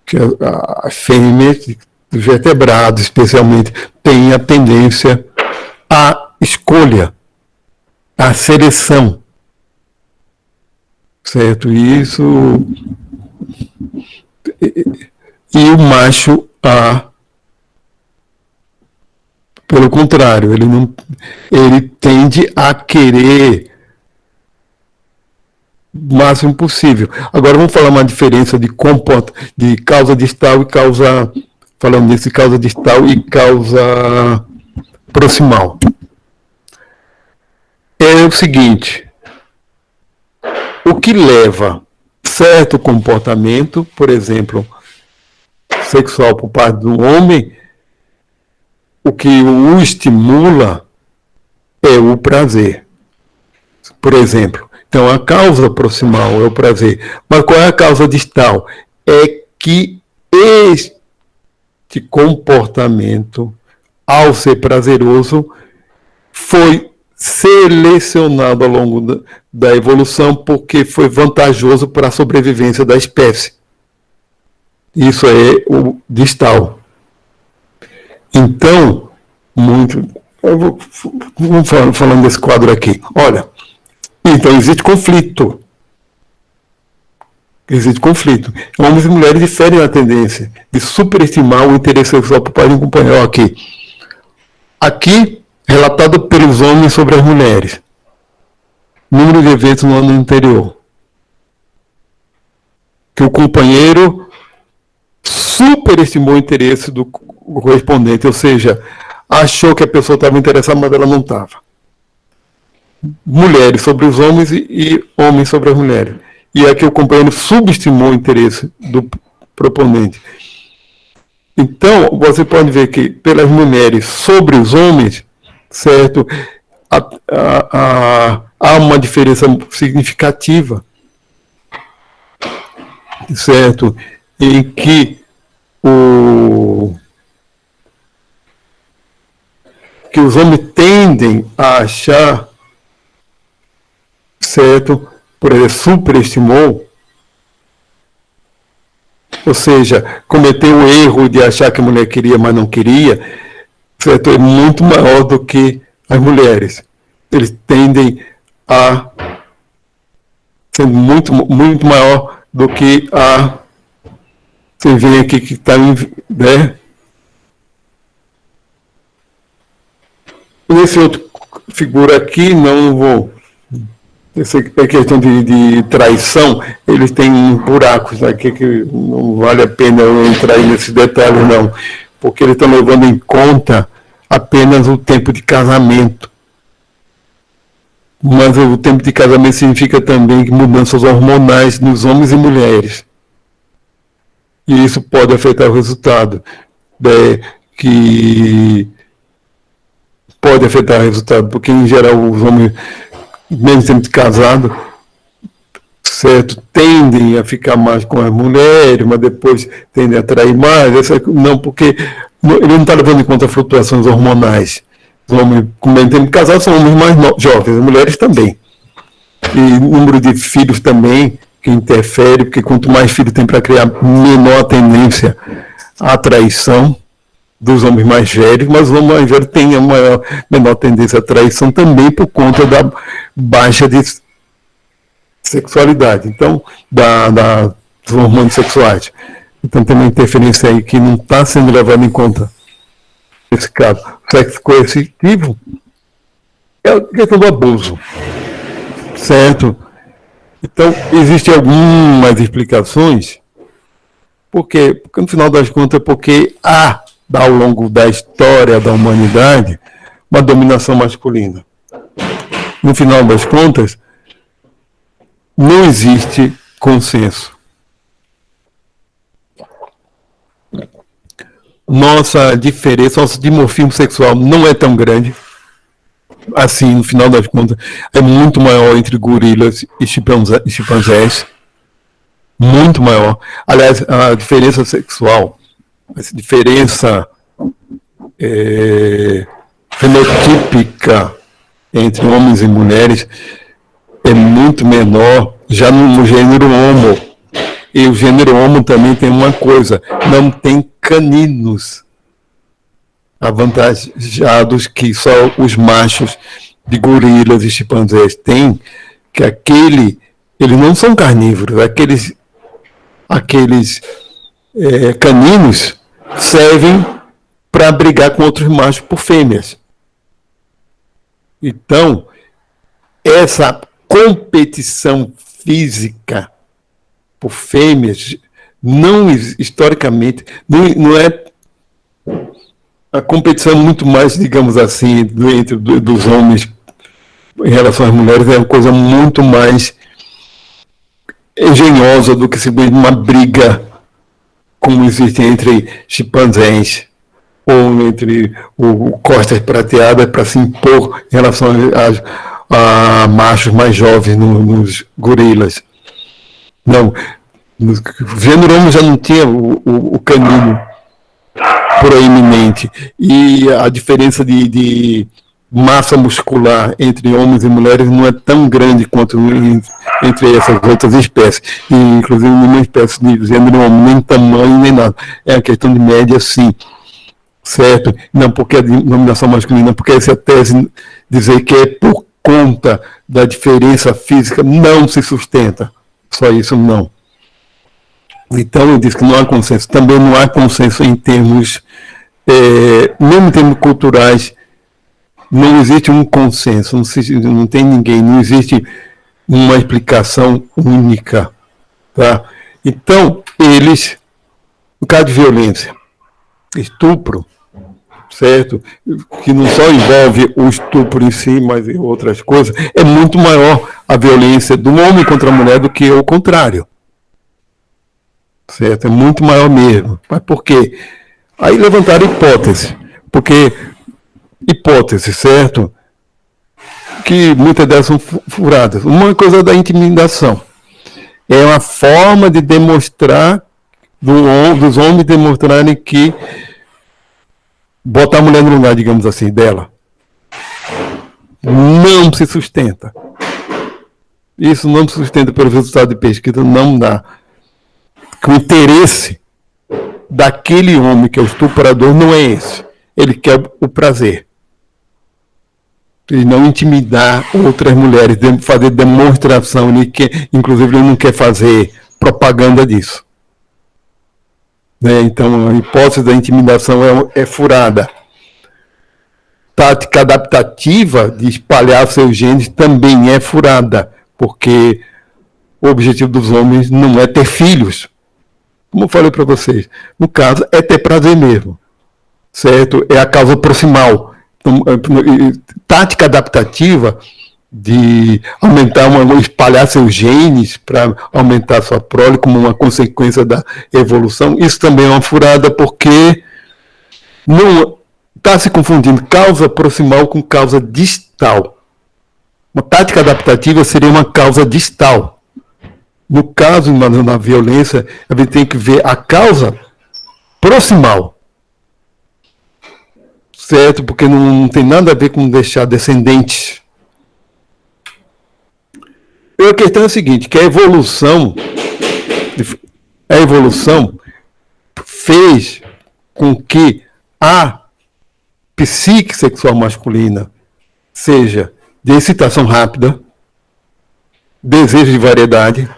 Que a fêmea, dos vertebrados, especialmente, tem a tendência à escolha, à seleção. Certo? Isso. E o macho, pelo contrário, ele tende a querer o máximo possível. Agora vamos falar uma diferença de causa distal e causa, falando nisso, causa distal e causa proximal. É o seguinte: o que leva certo comportamento, por exemplo, sexual por parte do homem, o que o estimula é o prazer. Por exemplo, então a causa proximal é o prazer. Mas qual é a causa distal? É que este comportamento, ao ser prazeroso, foi selecionado ao longo da evolução porque foi vantajoso para a sobrevivência da espécie. Isso é o distal. Então, Vamos falando desse quadro aqui. Olha, então existe conflito. Existe conflito. Homens e mulheres diferem na tendência de superestimar o interesse sexual por parte de um companheiro. Aqui, relatado pelos homens sobre as mulheres. Número de eventos no ano anterior. Que o companheiro superestimou o interesse do correspondente, ou seja, achou que a pessoa estava interessada, mas ela não estava. Mulheres sobre os homens e homens sobre as mulheres. E aqui o companheiro subestimou o interesse do proponente. Então, você pode ver que pelas mulheres sobre os homens, certo, há uma diferença significativa, certo, em que os homens tendem a achar, certo, por exemplo, superestimou, ou seja, cometeu o erro de achar que a mulher queria, mas não queria, certo, é muito maior do que as mulheres. Eles tendem a ser muito, muito maior do que a... Você vê aqui que está... Né? Nesse outro figura aqui, não vou... Essa é questão de traição, eles têm buracos aqui que não vale a pena eu entrar nesse detalhe, não, porque eles estão levando em conta apenas o tempo de casamento. Mas o tempo de casamento significa também mudanças hormonais nos homens e mulheres. E isso pode afetar o resultado. Que pode afetar o resultado, porque em geral os homens, mesmo sendo casados, certo, tendem a ficar mais com as mulheres, mas depois tendem a trair mais. Não, porque ele não está levando em conta flutuações hormonais. Os homens, como mesmo tempo casados, são homens mais jovens, as mulheres também. E número de filhos também, que interfere, porque quanto mais filhos tem para criar, menor a tendência à traição dos homens mais velhos, mas os homens mais velhos têm a menor tendência à traição também por conta da baixa de sexualidade, então, dos hormônios sexuais. Então tem uma interferência aí que não está sendo levada em conta nesse caso. O sexo coercitivo é a questão do abuso, certo? Então, existem algumas explicações, porque no final das contas, porque há, ao longo da história da humanidade, uma dominação masculina. No final das contas, não existe consenso. Nossa diferença, nosso dimorfismo sexual não é tão grande. Assim, no final das contas, é muito maior entre gorilas e chimpanzés. Muito maior. Aliás, a diferença sexual, a diferença fenotípica entre homens e mulheres é muito menor já no gênero Homo. E o gênero Homo também tem uma coisa, não tem caninos avantajados que só os machos de gorilas e chimpanzés têm, que eles não são carnívoros, aqueles caninos servem para brigar com outros machos por fêmeas. Então, essa competição física por fêmeas, não historicamente, não é a competição muito mais, digamos assim, entre dos homens em relação às mulheres, é uma coisa muito mais engenhosa do que simplesmente uma briga como existe entre chimpanzés ou entre o costas prateada para se impor em relação a machos mais jovens nos gorilas. Não, no gênero Homo já não tinha o canino proeminente, e a diferença de massa muscular entre homens e mulheres não é tão grande quanto entre essas outras espécies, e inclusive nenhuma espécie de gênero Homo, nem tamanho, nem nada. É a questão de média, sim. certo? Não porque é denominação masculina, porque essa tese dizer que é por conta da diferença física não se sustenta. Só isso não. Então eu disse que não há consenso. Também não há consenso em termos, mesmo em termos culturais, não existe um consenso, não tem ninguém, não existe uma explicação única. Tá? Então, eles, no caso de violência, estupro, certo? Que não só envolve o estupro em si, mas outras coisas, é muito maior a violência do homem contra a mulher do que o contrário. Certo? É muito maior mesmo. Mas por quê? Aí levantaram hipótese. Porque hipótese, certo? Que muitas delas são furadas. Uma coisa da intimidação. É uma forma de demonstrar, dos homens demonstrarem que botar a mulher no lugar, digamos assim, dela. Não se sustenta. Isso não se sustenta pelo resultado de pesquisa, não dá. Que o interesse daquele homem que é o estuprador não é esse. Ele quer o prazer. E não intimidar outras mulheres, fazer demonstração, inclusive ele não quer fazer propaganda disso. Né? Então a hipótese da intimidação é furada. Tática adaptativa de espalhar seus genes também é furada, porque o objetivo dos homens não é ter filhos. Como eu falei para vocês, no caso é ter prazer mesmo, certo? É a causa proximal. Então, tática adaptativa de espalhar seus genes para aumentar sua prole como uma consequência da evolução, isso também é uma furada, porque não está se confundindo causa proximal com causa distal. Uma tática adaptativa seria uma causa distal. No caso, na violência, a gente tem que ver a causa proximal. Certo? Porque não tem nada a ver com deixar descendentes. A questão é a seguinte, que a evolução fez com que a psique sexual masculina seja de excitação rápida, desejo de variedade,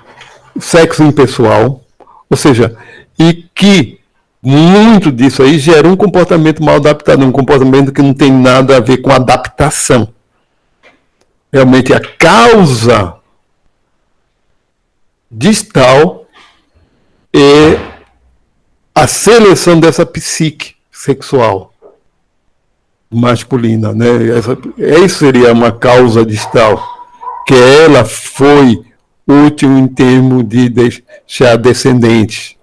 sexo impessoal, ou seja, e que muito disso aí gera um comportamento mal adaptado, um comportamento que não tem nada a ver com adaptação. Realmente a causa distal é a seleção dessa psique sexual masculina, né? Essa seria uma causa distal, que ela foi útil em termos de deixar descendentes,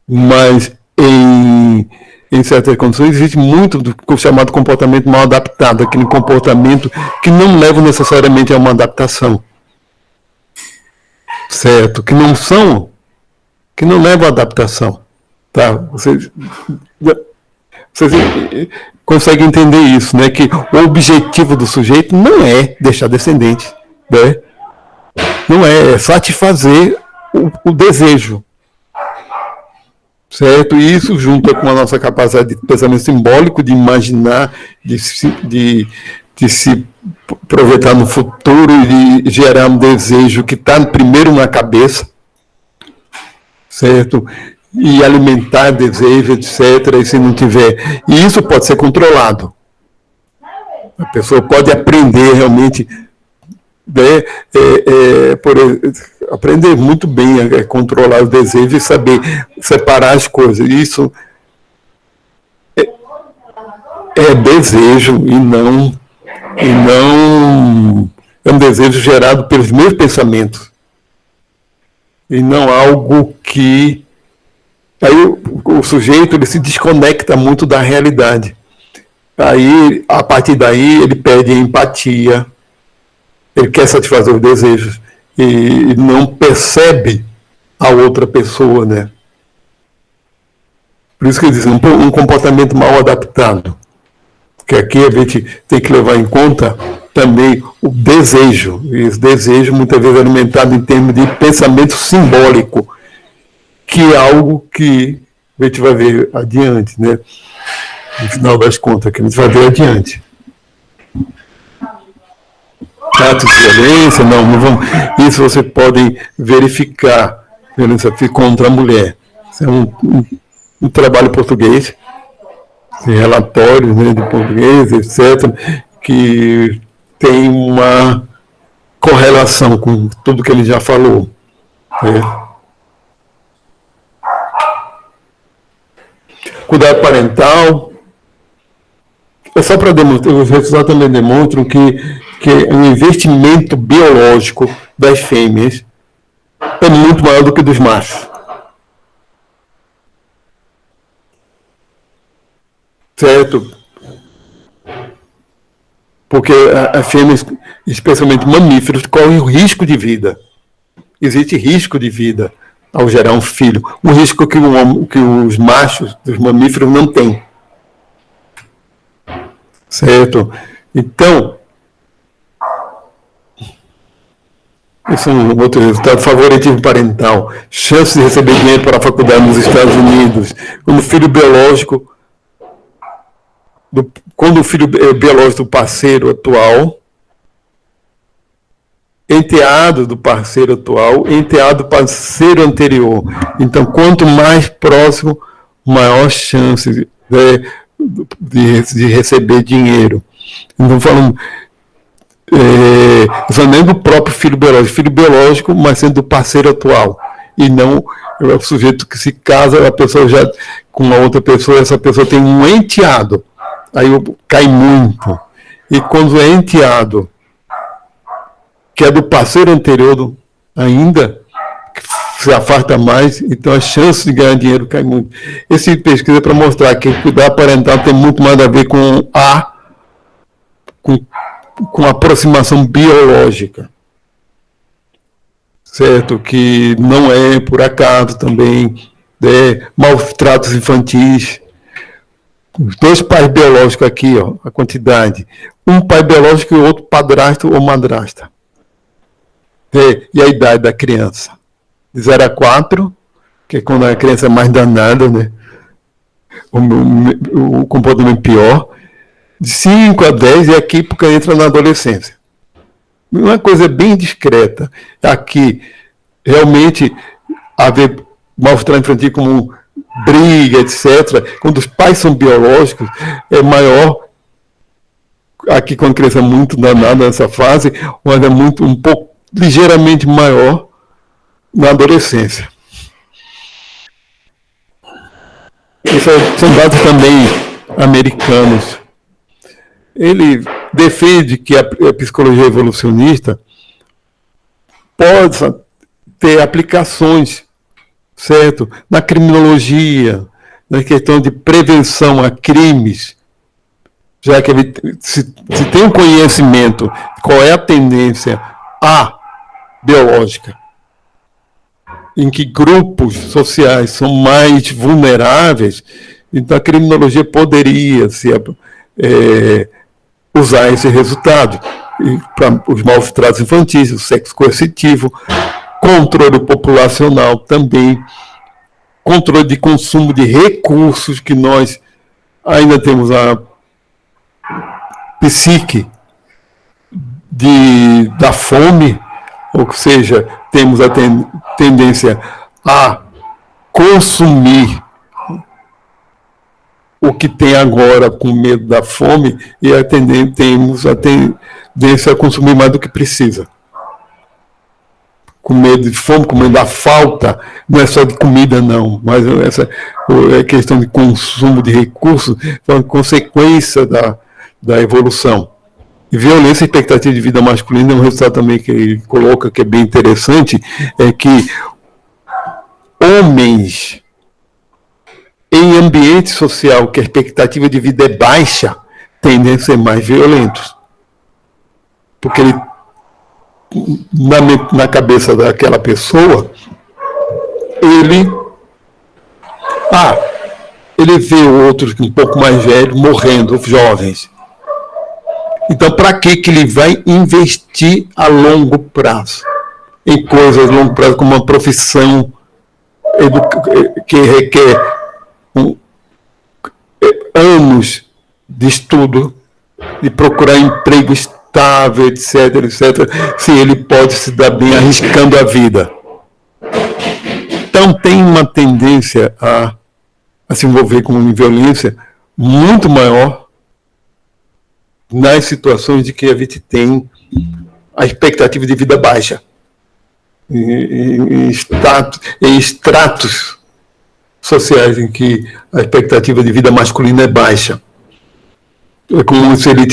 mas em certas condições existe muito do chamado comportamento mal adaptado, aquele comportamento que não leva necessariamente a uma adaptação, certo? Que não leva a adaptação, tá? Vocês conseguem entender isso, né? Que o objetivo do sujeito não é deixar descendente, né? Não é satisfazer o desejo, certo? E isso junto com a nossa capacidade de pensamento simbólico, de imaginar, de se projetar no futuro e de gerar um desejo que está primeiro na cabeça, certo? E alimentar desejo, etc. E se não tiver... E isso pode ser controlado. A pessoa pode aprender realmente... aprender muito bem a controlar o desejo e saber separar as coisas. Isso é desejo e não é um desejo gerado pelos meus pensamentos e não algo que aí o sujeito ele se desconecta muito da realidade. Aí a partir daí ele perde a empatia. Ele quer satisfazer os desejos e não percebe a outra pessoa, né? Por isso que eles dizem, um comportamento mal adaptado. Porque aqui a gente tem que levar em conta também o desejo. E esse desejo muitas vezes é alimentado em termos de pensamento simbólico, que é algo que a gente vai ver adiante, né? no final das contas, que a gente vai ver adiante. Atos de violência, não vamos. Isso você pode verificar, violência contra a mulher. Isso é um trabalho português, relatórios, né, de português, etc., que tem uma correlação com tudo que ele já falou. Né? Cuidado parental. É só para demonstrar, os resultados também demonstram que o investimento biológico das fêmeas é muito maior do que dos machos. Certo? Porque as fêmeas, especialmente mamíferos, correm o risco de vida. Existe risco de vida ao gerar um filho. Um risco que os machos dos mamíferos não têm. Certo? Então, esse é um outro resultado. Favoritismo parental. Chance de receber dinheiro para a faculdade nos Estados Unidos. Quando o filho biológico do parceiro atual, enteado do parceiro atual, enteado do parceiro anterior. Então, quanto mais próximo, maior chance de receber dinheiro. Então, falando nem do próprio filho biológico, mas sendo do parceiro atual, e não o sujeito que se casa, a pessoa já com uma outra pessoa, essa pessoa tem um enteado, aí cai muito. E quando é enteado, que é do parceiro anterior ainda, se afasta mais, então a chance de ganhar dinheiro cai muito. Esse pesquisa é para mostrar que cuidar parental tem muito mais a ver com aproximação biológica, certo? Que não é por acaso também, maus tratos infantis. Os dois pais biológicos aqui, ó, a quantidade. Um pai biológico e o outro padrasto ou madrasta. E a idade da criança? De 0 a 4, que é quando a criança é mais danada, né? O comportamento pior. De 5 a 10 é aqui porque entra na adolescência. Uma coisa bem discreta. Aqui, realmente, haver maus-tratos infantis como briga, etc. Quando os pais são biológicos, é maior. Aqui, quando a criança é muito danada nessa fase, mas é um pouco, ligeiramente maior na adolescência. Esses são dados também americanos. Ele defende que a psicologia evolucionista possa ter aplicações, certo? Na criminologia, na questão de prevenção a crimes, já que se tem um conhecimento de qual é a tendência biológica, em que grupos sociais são mais vulneráveis, então a criminologia poderia usar esse resultado para os maus tratos infantis, o sexo coercitivo, controle populacional também, controle de consumo de recursos, que nós ainda temos a psique da fome, ou seja, temos a tendência a consumir o que tem agora com medo da fome, e temos a tendência a consumir mais do que precisa. Com medo de fome, com medo da falta, não é só de comida não, mas essa é questão de consumo de recursos, é uma consequência da evolução. E violência e expectativa de vida masculina é um resultado também que ele coloca, que é bem interessante, é que homens em ambiente social que a expectativa de vida é baixa, tendem a ser mais violentos. Porque ele, na cabeça daquela pessoa, ele vê outros um pouco mais velhos morrendo, jovens. Então, para que ele vai investir a longo prazo? Em coisas a longo prazo, como uma profissão que requer anos termos de estudo, de procurar emprego estável, etc., se ele pode se dar bem arriscando a vida. Então, tem uma tendência a se envolver com violência muito maior nas situações de que a gente tem a expectativa de vida baixa, em estratos sociais em que a expectativa de vida masculina é baixa. É como se ele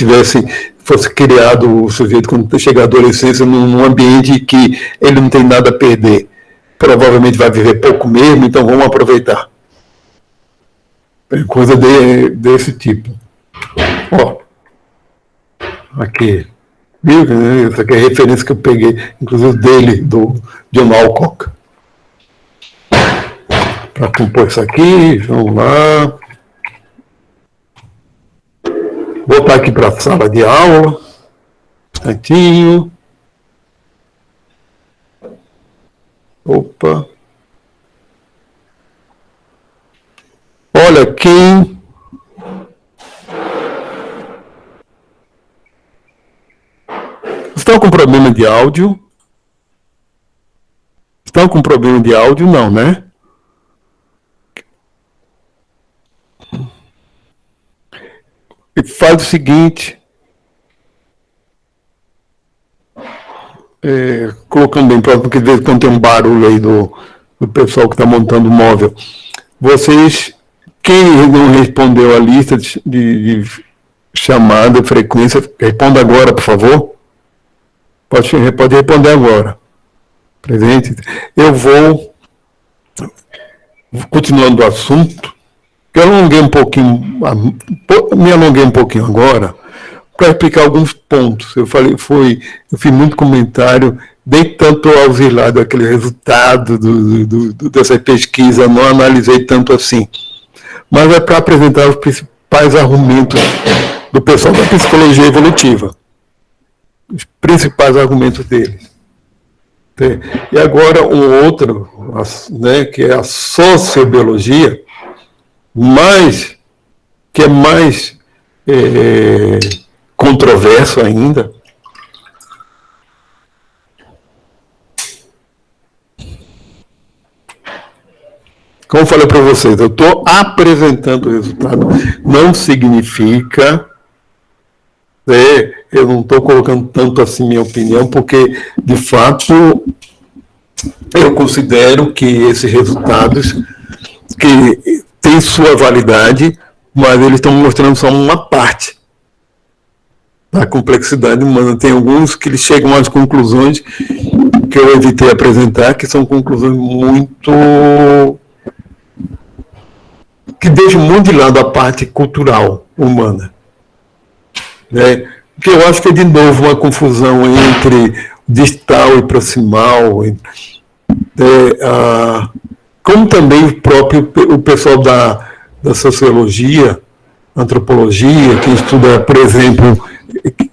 fosse criado, o sujeito, quando chega à adolescência, num ambiente que ele não tem nada a perder. Provavelmente vai viver pouco mesmo, então vamos aproveitar. É coisa desse tipo. Ó, aqui. Viu? Essa aqui é a referência que eu peguei, inclusive dele, do John Alcock. Para compor isso aqui, vamos lá. Vou voltar aqui para a sala de aula. Um instantinho. Opa. Olha, quem estão com problema de áudio? Estão com problema de áudio? Não, né? E faz o seguinte, colocando bem próximo, porque de vez em quando tem um barulho aí do pessoal que está montando o móvel. Vocês, quem não respondeu a lista de chamada, frequência, responda agora, por favor. Pode responder agora. Presente. Eu vou, continuando o assunto, eu me alonguei um pouquinho agora para explicar alguns pontos. Eu fiz muito comentário, dei tanto auxiliado aquele resultado dessa pesquisa, não analisei tanto assim. Mas é para apresentar os principais argumentos do pessoal da psicologia evolutiva. Os principais argumentos deles. E agora um outro, né, que é a sociobiologia, que é mais controverso ainda. Como eu falei para vocês, eu estou apresentando o resultado, não significa, eu não estou colocando tanto assim minha opinião, porque, de fato, eu considero que esses resultados, que têm sua validade, mas eles estão mostrando só uma parte da complexidade humana. Tem alguns que eles chegam às conclusões que eu evitei apresentar, que são conclusões que deixam muito de lado a parte cultural humana. Porque eu acho que é, de novo, uma confusão entre distal e proximal, como também o pessoal da sociologia, antropologia, que estuda, por exemplo,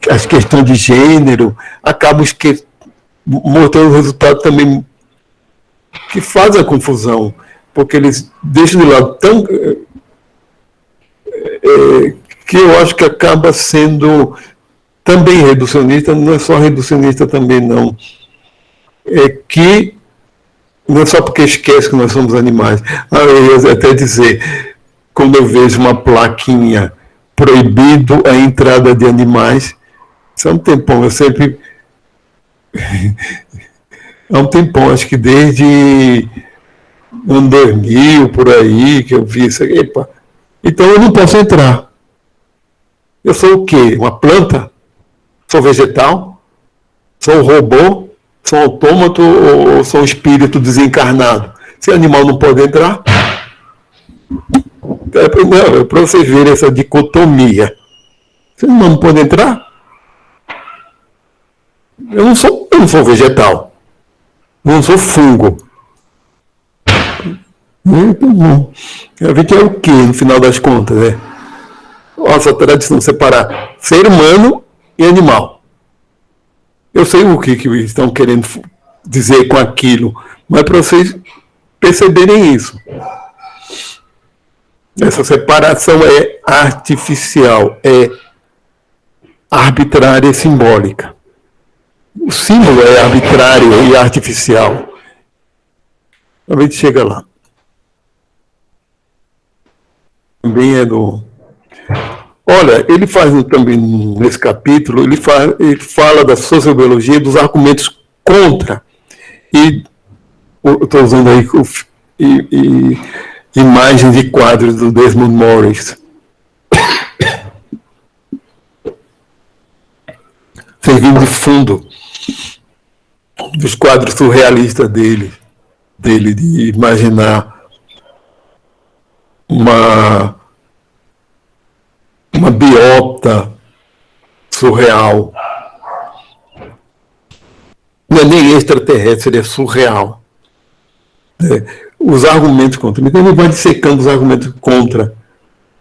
as questões de gênero, acabam mostrando resultados também que fazem a confusão, porque eles deixam de lado tão que eu acho que acaba sendo também reducionista, não é só reducionista também não, que não é só porque esquece que nós somos animais. Eu ia até dizer, quando eu vejo uma plaquinha proibido a entrada de animais, isso é um tempão, eu sempre há um tempão, acho que desde ano 2000, por aí, que eu vi isso aqui. Epa, então eu não posso entrar. Eu sou o quê? Uma planta? Sou vegetal? Sou um robô? Sou um autômato ou sou um espírito desencarnado? Se animal não pode entrar? É para vocês verem essa dicotomia. Se animal não pode entrar? Eu não sou vegetal. Eu não sou fungo. Então, a gente é o quê, no final das contas, né? Nossa tradição separar ser humano e animal. Eu sei o que estão querendo dizer com aquilo, mas para vocês perceberem isso. Essa separação é artificial, é arbitrária e simbólica. O símbolo é arbitrário e artificial. A gente chega lá. Também é do... Olha, ele faz também, nesse capítulo, ele fala da sociobiologia dos argumentos contra. E estou usando aí imagens de quadros do Desmond Morris. Servindo de fundo dos quadros surrealistas dele de imaginar uma biota surreal. Não é nem extraterrestre, é surreal. Os argumentos contra. Então ele vai dissecando os argumentos contra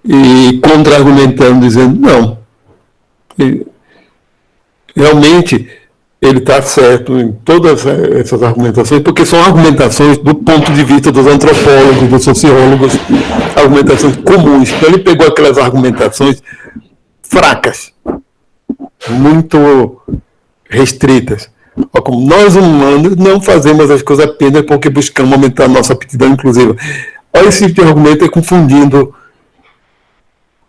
e contra-argumentando, dizendo, não, realmente ele está certo em todas essas argumentações, porque são argumentações do ponto de vista dos antropólogos, dos sociólogos, argumentações comuns. Então ele pegou aquelas argumentações fracas, muito restritas. Como nós humanos não fazemos as coisas apenas porque buscamos aumentar a nossa aptidão inclusiva. Olha, esse tipo de argumento é confundindo,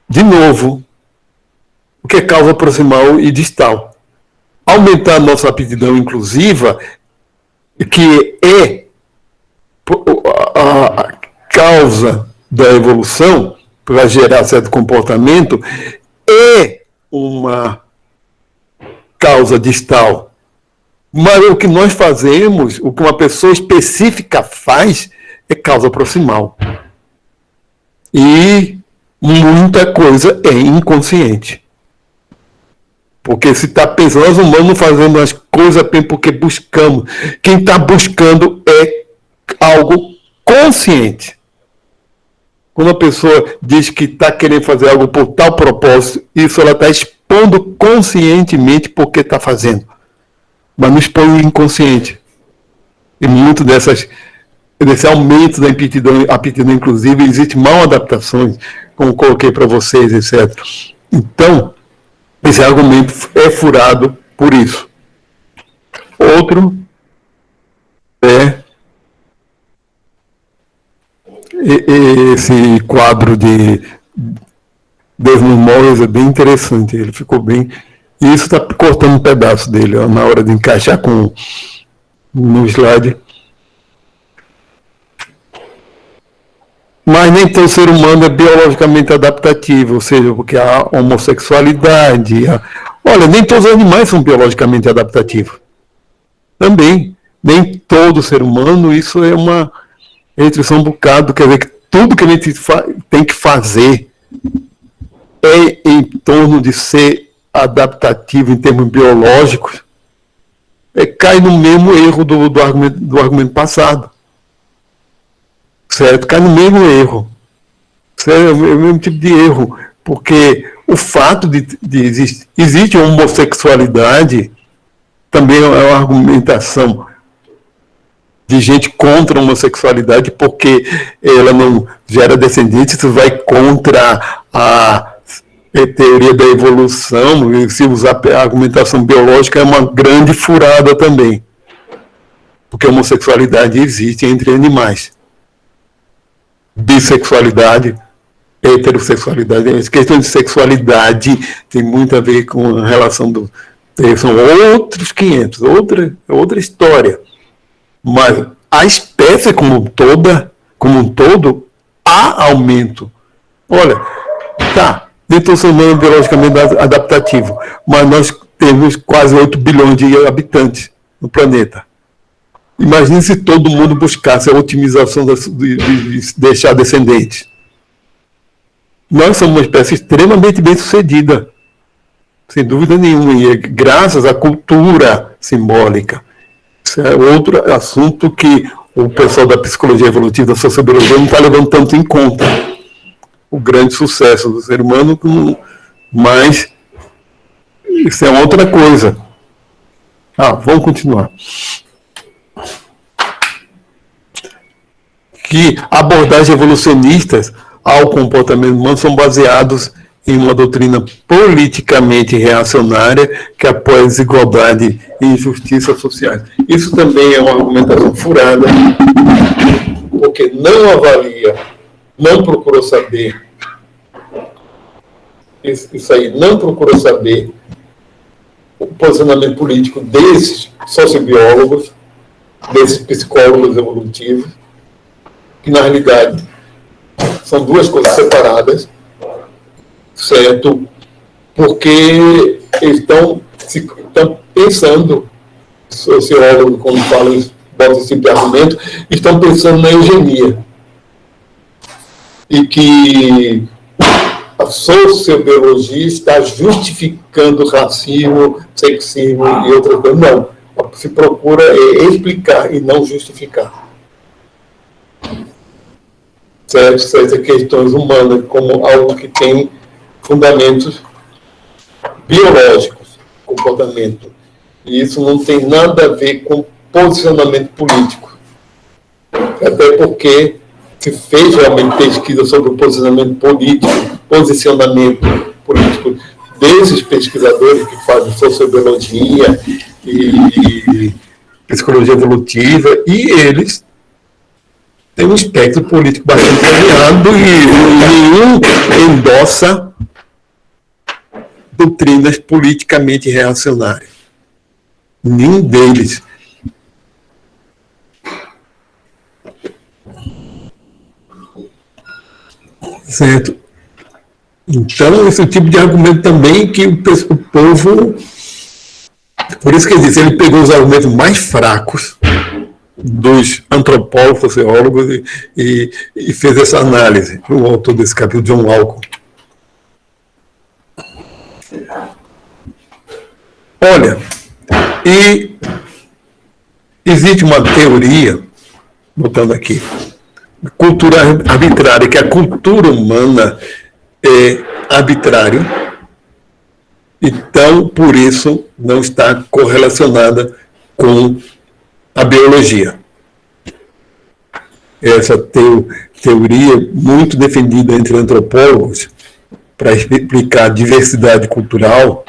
de novo, o que é causa proximal e distal. Aumentar a nossa aptidão inclusiva, que é a causa da evolução, para gerar certo comportamento, é uma causa distal. Mas o que nós fazemos, o que uma pessoa específica faz, é causa proximal. E muita coisa é inconsciente. Porque se está pensando, nós humanos não fazemos as coisas apenas porque buscamos. Quem está buscando é algo consciente. Quando a pessoa diz que está querendo fazer algo por tal propósito, isso ela está expondo conscientemente porque está fazendo. Mas não expõe o inconsciente. E muito desse aumento da aptidão inclusive, existe mal adaptações, como coloquei para vocês, etc. Então, esse argumento é furado por isso. Outro é esse quadro de Desmond Morris, é bem interessante, ele ficou bem... E isso está cortando um pedaço dele, ó, na hora de encaixar no slide. Mas nem todo ser humano é biologicamente adaptativo, ou seja, porque a homossexualidade... Olha, nem todos os animais são biologicamente adaptativos. Também, nem todo ser humano, isso é uma restrição um bocado, quer dizer que tudo que a gente tem que fazer é em torno de ser adaptativo em termos biológicos, cai no mesmo erro do argumento passado. Certo? Cai no mesmo erro. Certo? É o mesmo tipo de erro. Porque o fato de existe a homossexualidade também é uma argumentação de gente contra a homossexualidade porque ela não gera descendentes, isso vai contra a teoria da evolução, e se usar a argumentação biológica é uma grande furada também. Porque a homossexualidade existe entre animais. Bissexualidade, heterossexualidade, a questão de sexualidade tem muito a ver com a relação do... São outros 500, outra história. Mas a espécie como um todo, há aumento. Olha, tá, dentro do ser humano biologicamente adaptativo, mas nós temos quase 8 bilhões de habitantes no planeta. Imagine se todo mundo buscasse a otimização de deixar descendentes. Nós somos uma espécie extremamente bem-sucedida, sem dúvida nenhuma, e é graças à cultura simbólica. Isso é outro assunto que o pessoal da psicologia evolutiva, da sociobiologia, não está levando tanto em conta. O grande sucesso do ser humano, mas isso é outra coisa. Vamos continuar. Que abordagens evolucionistas ao comportamento humano são baseados em uma doutrina politicamente reacionária que apoia desigualdade e injustiça sociais. Isso também é uma argumentação furada, porque não avalia, não procura saber, isso aí, não procura saber o posicionamento político desses sociobiólogos, desses psicólogos evolutivos, que na realidade são duas coisas separadas, certo? Porque eles estão pensando, sociólogos, quando falam isso, botam esse tipo de argumento, estão pensando na eugenia. E que a sociobiologia está justificando racismo, sexismo e outras coisas. Não. Se procura explicar e não justificar. Certo? Essas questões humanas como algo que tem fundamentos biológicos, comportamento. E isso não tem nada a ver com posicionamento político. Até porque se fez realmente pesquisa sobre o posicionamento político desses pesquisadores que fazem sociobiologia e psicologia evolutiva, e eles têm um espectro político bastante alinhado e nenhum endossa doutrinas politicamente reacionárias. Nenhum deles. Certo? Então, esse tipo de argumento também que o povo... Por isso que ele disse, ele pegou os argumentos mais fracos dos antropólogos, sociólogos, e fez essa análise. O autor desse capítulo, John Alcott. Olha, e existe uma teoria, botando aqui, cultura arbitrária, que a cultura humana é arbitrária, então, por isso, não está correlacionada com a biologia. Essa teoria muito defendida entre antropólogos para explicar a diversidade cultural,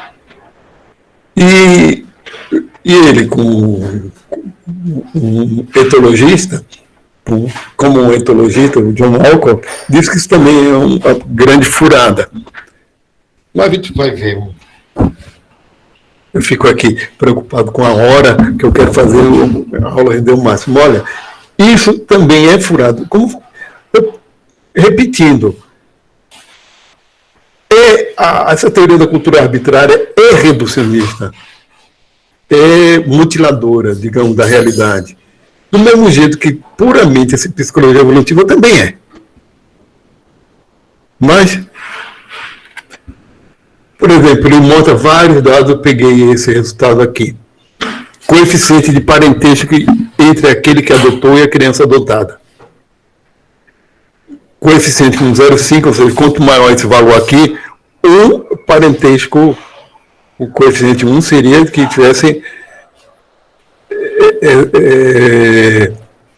e ele, como um etologista, como um etologista, o John Alcott, diz que isso também é uma grande furada. Mas a gente vai ver. Eu fico aqui preocupado com a hora que eu quero fazer a aula render o máximo. Olha, isso também é furado. Repetindo, essa teoria da cultura arbitrária é reducionista, é mutiladora, digamos, da realidade. Do mesmo jeito que puramente essa psicologia evolutiva também é. Mas, por exemplo, ele mostra vários dados, eu peguei esse resultado aqui. Coeficiente de parentesco entre aquele que adotou e a criança adotada. Coeficiente com 0,5, ou seja, quanto maior esse valor aqui, o parentesco, o coeficiente 1 seria que tivesse...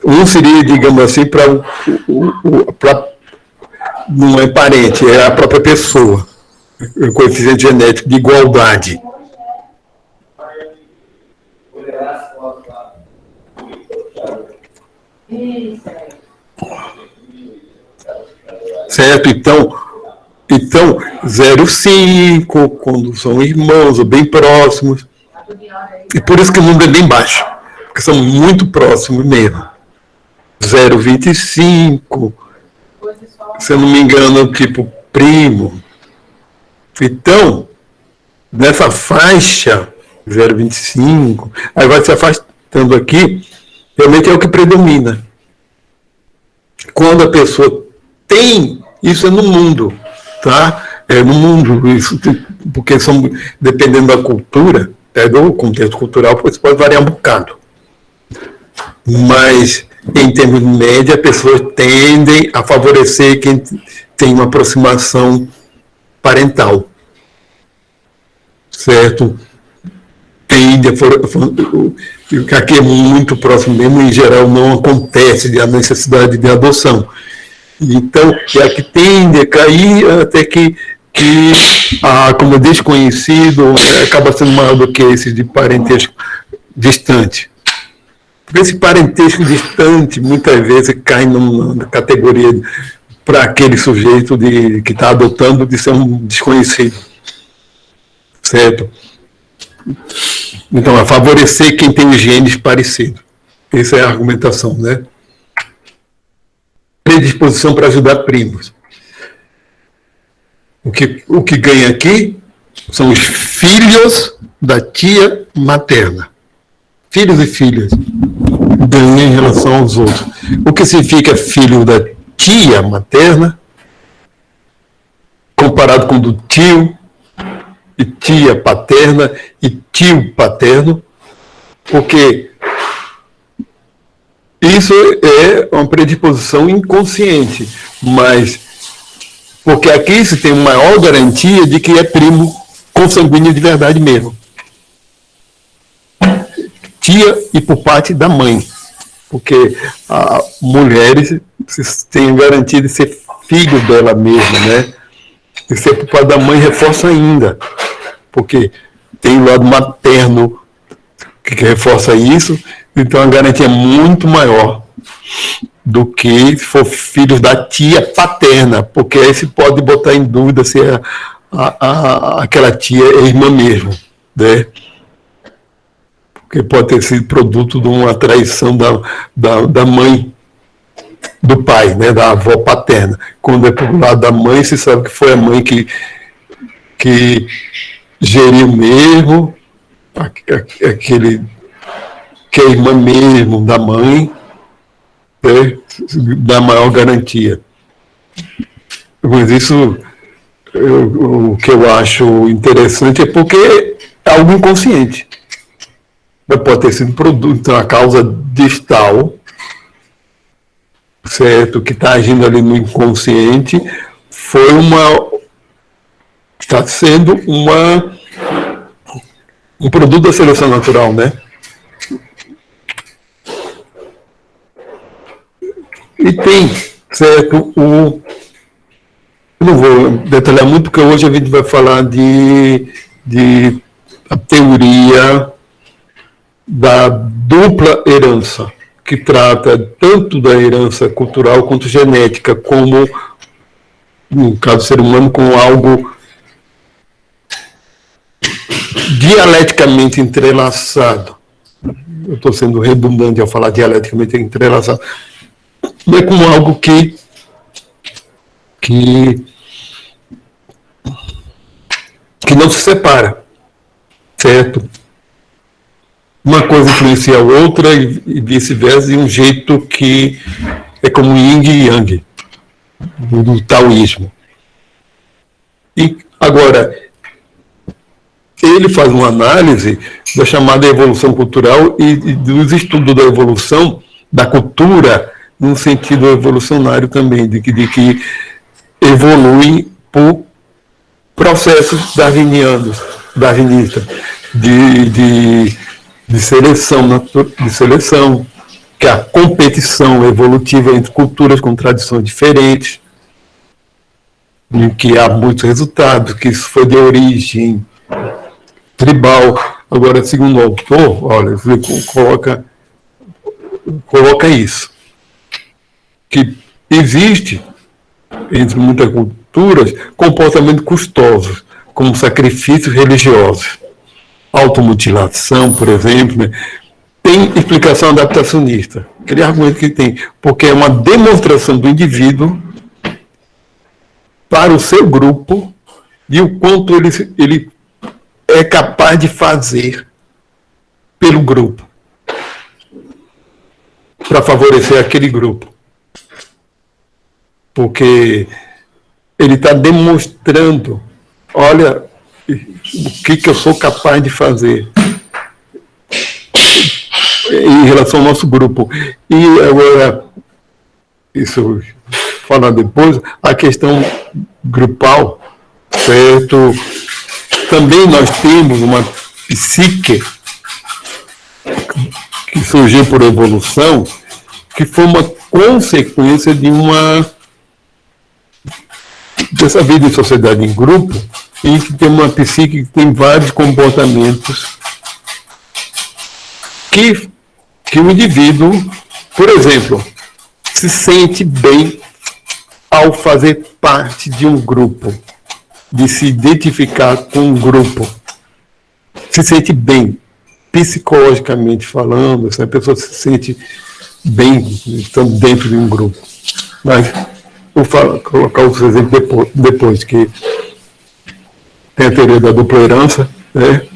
um seria, digamos assim, não é parente, é a própria pessoa. O coeficiente genético de igualdade. Certo? Então 0,5, quando são irmãos ou bem próximos. E por isso que o número é bem baixo, porque são muito próximos mesmo. 0,25, se eu não me engano, tipo primo. Então, nessa faixa 0,25, aí vai se afastando aqui, realmente é o que predomina. Quando a pessoa tem, isso é no mundo, tá? É no mundo, isso, porque dependendo da cultura, do contexto cultural, isso pode variar um bocado. Mas, em termos de média, pessoas tendem a favorecer quem tem uma aproximação parental, certo? Tende aqui é muito próximo mesmo, em geral não acontece a necessidade de adoção. Então, é que tende a cair até que como desconhecido, acaba sendo maior do que esse de parentesco distante. Porque esse parentesco distante, muitas vezes, cai na categoria para aquele sujeito que está adotando de ser um desconhecido. Certo? Então, é favorecer quem tem os genes parecidos. Essa é a argumentação, né? Predisposição para ajudar primos. O que ganha aqui são os filhos da tia materna. Filhos e filhas ganham em relação aos outros. O que significa filho da tia materna, comparado com o do tio, e tia paterna e tio paterno, porque isso é uma predisposição inconsciente, mas porque aqui se tem uma maior garantia de que é primo consanguíneo de verdade mesmo. Tia e por parte da mãe, porque mulheres têm a garantia de ser filho dela mesma, né? E ser por parte da mãe reforça ainda, porque tem o lado materno que reforça isso, então a garantia é muito maior do que se for filhos da tia paterna, porque aí se pode botar em dúvida se aquela tia é irmã mesmo, né? Porque pode ter sido produto de uma traição da mãe, do pai, né, da avó paterna. Quando é pro lado da mãe, se sabe que foi a mãe que geriu mesmo, aquele que é irmã mesmo da mãe, né, dá maior garantia. Mas isso, o que eu acho interessante é porque é algo inconsciente. Mas pode ter sido produto, então a causa distal, certo, que está agindo ali no inconsciente, está sendo um produto da seleção natural, né? E tem, certo, eu não vou detalhar muito, porque hoje a gente vai falar de a teoria da dupla herança, que trata tanto da herança cultural quanto genética, como, no caso do ser humano, como algo dialeticamente entrelaçado. Eu estou sendo redundante ao falar dialeticamente entrelaçado, mas como algo que não se separa, certo? Uma coisa influencia a outra e vice-versa, de um jeito que é como yin e yang, do taoísmo. E agora, ele faz uma análise da chamada evolução cultural e dos estudos da evolução, da cultura, num sentido evolucionário também, de que evolui por processos darwinistas, de seleção, que é a competição evolutiva entre culturas com tradições diferentes, em que há muitos resultados, que isso foi de origem tribal. Agora, segundo o autor, olha, coloca isso, que existe, entre muitas culturas, comportamentos custosos, como sacrifícios religiosos. Automutilação, por exemplo, né? Tem explicação adaptacionista, aquele argumento que tem, porque é uma demonstração do indivíduo para o seu grupo e o quanto ele é capaz de fazer pelo grupo, para favorecer aquele grupo. Porque ele está demonstrando, olha, o que eu sou capaz de fazer em relação ao nosso grupo. E agora, isso falar depois, a questão grupal, certo? Também nós temos uma psique que surgiu por evolução, que foi uma consequência de uma dessa vida em sociedade em grupo, em que tem uma psique que tem vários comportamentos que o indivíduo, por exemplo, se sente bem ao fazer parte de um grupo, de se identificar com um grupo, se sente bem, psicologicamente falando, a pessoa se sente bem estando dentro de um grupo. Mas vou colocar outros exemplos depois, que tem a teoria da dupla herança, né?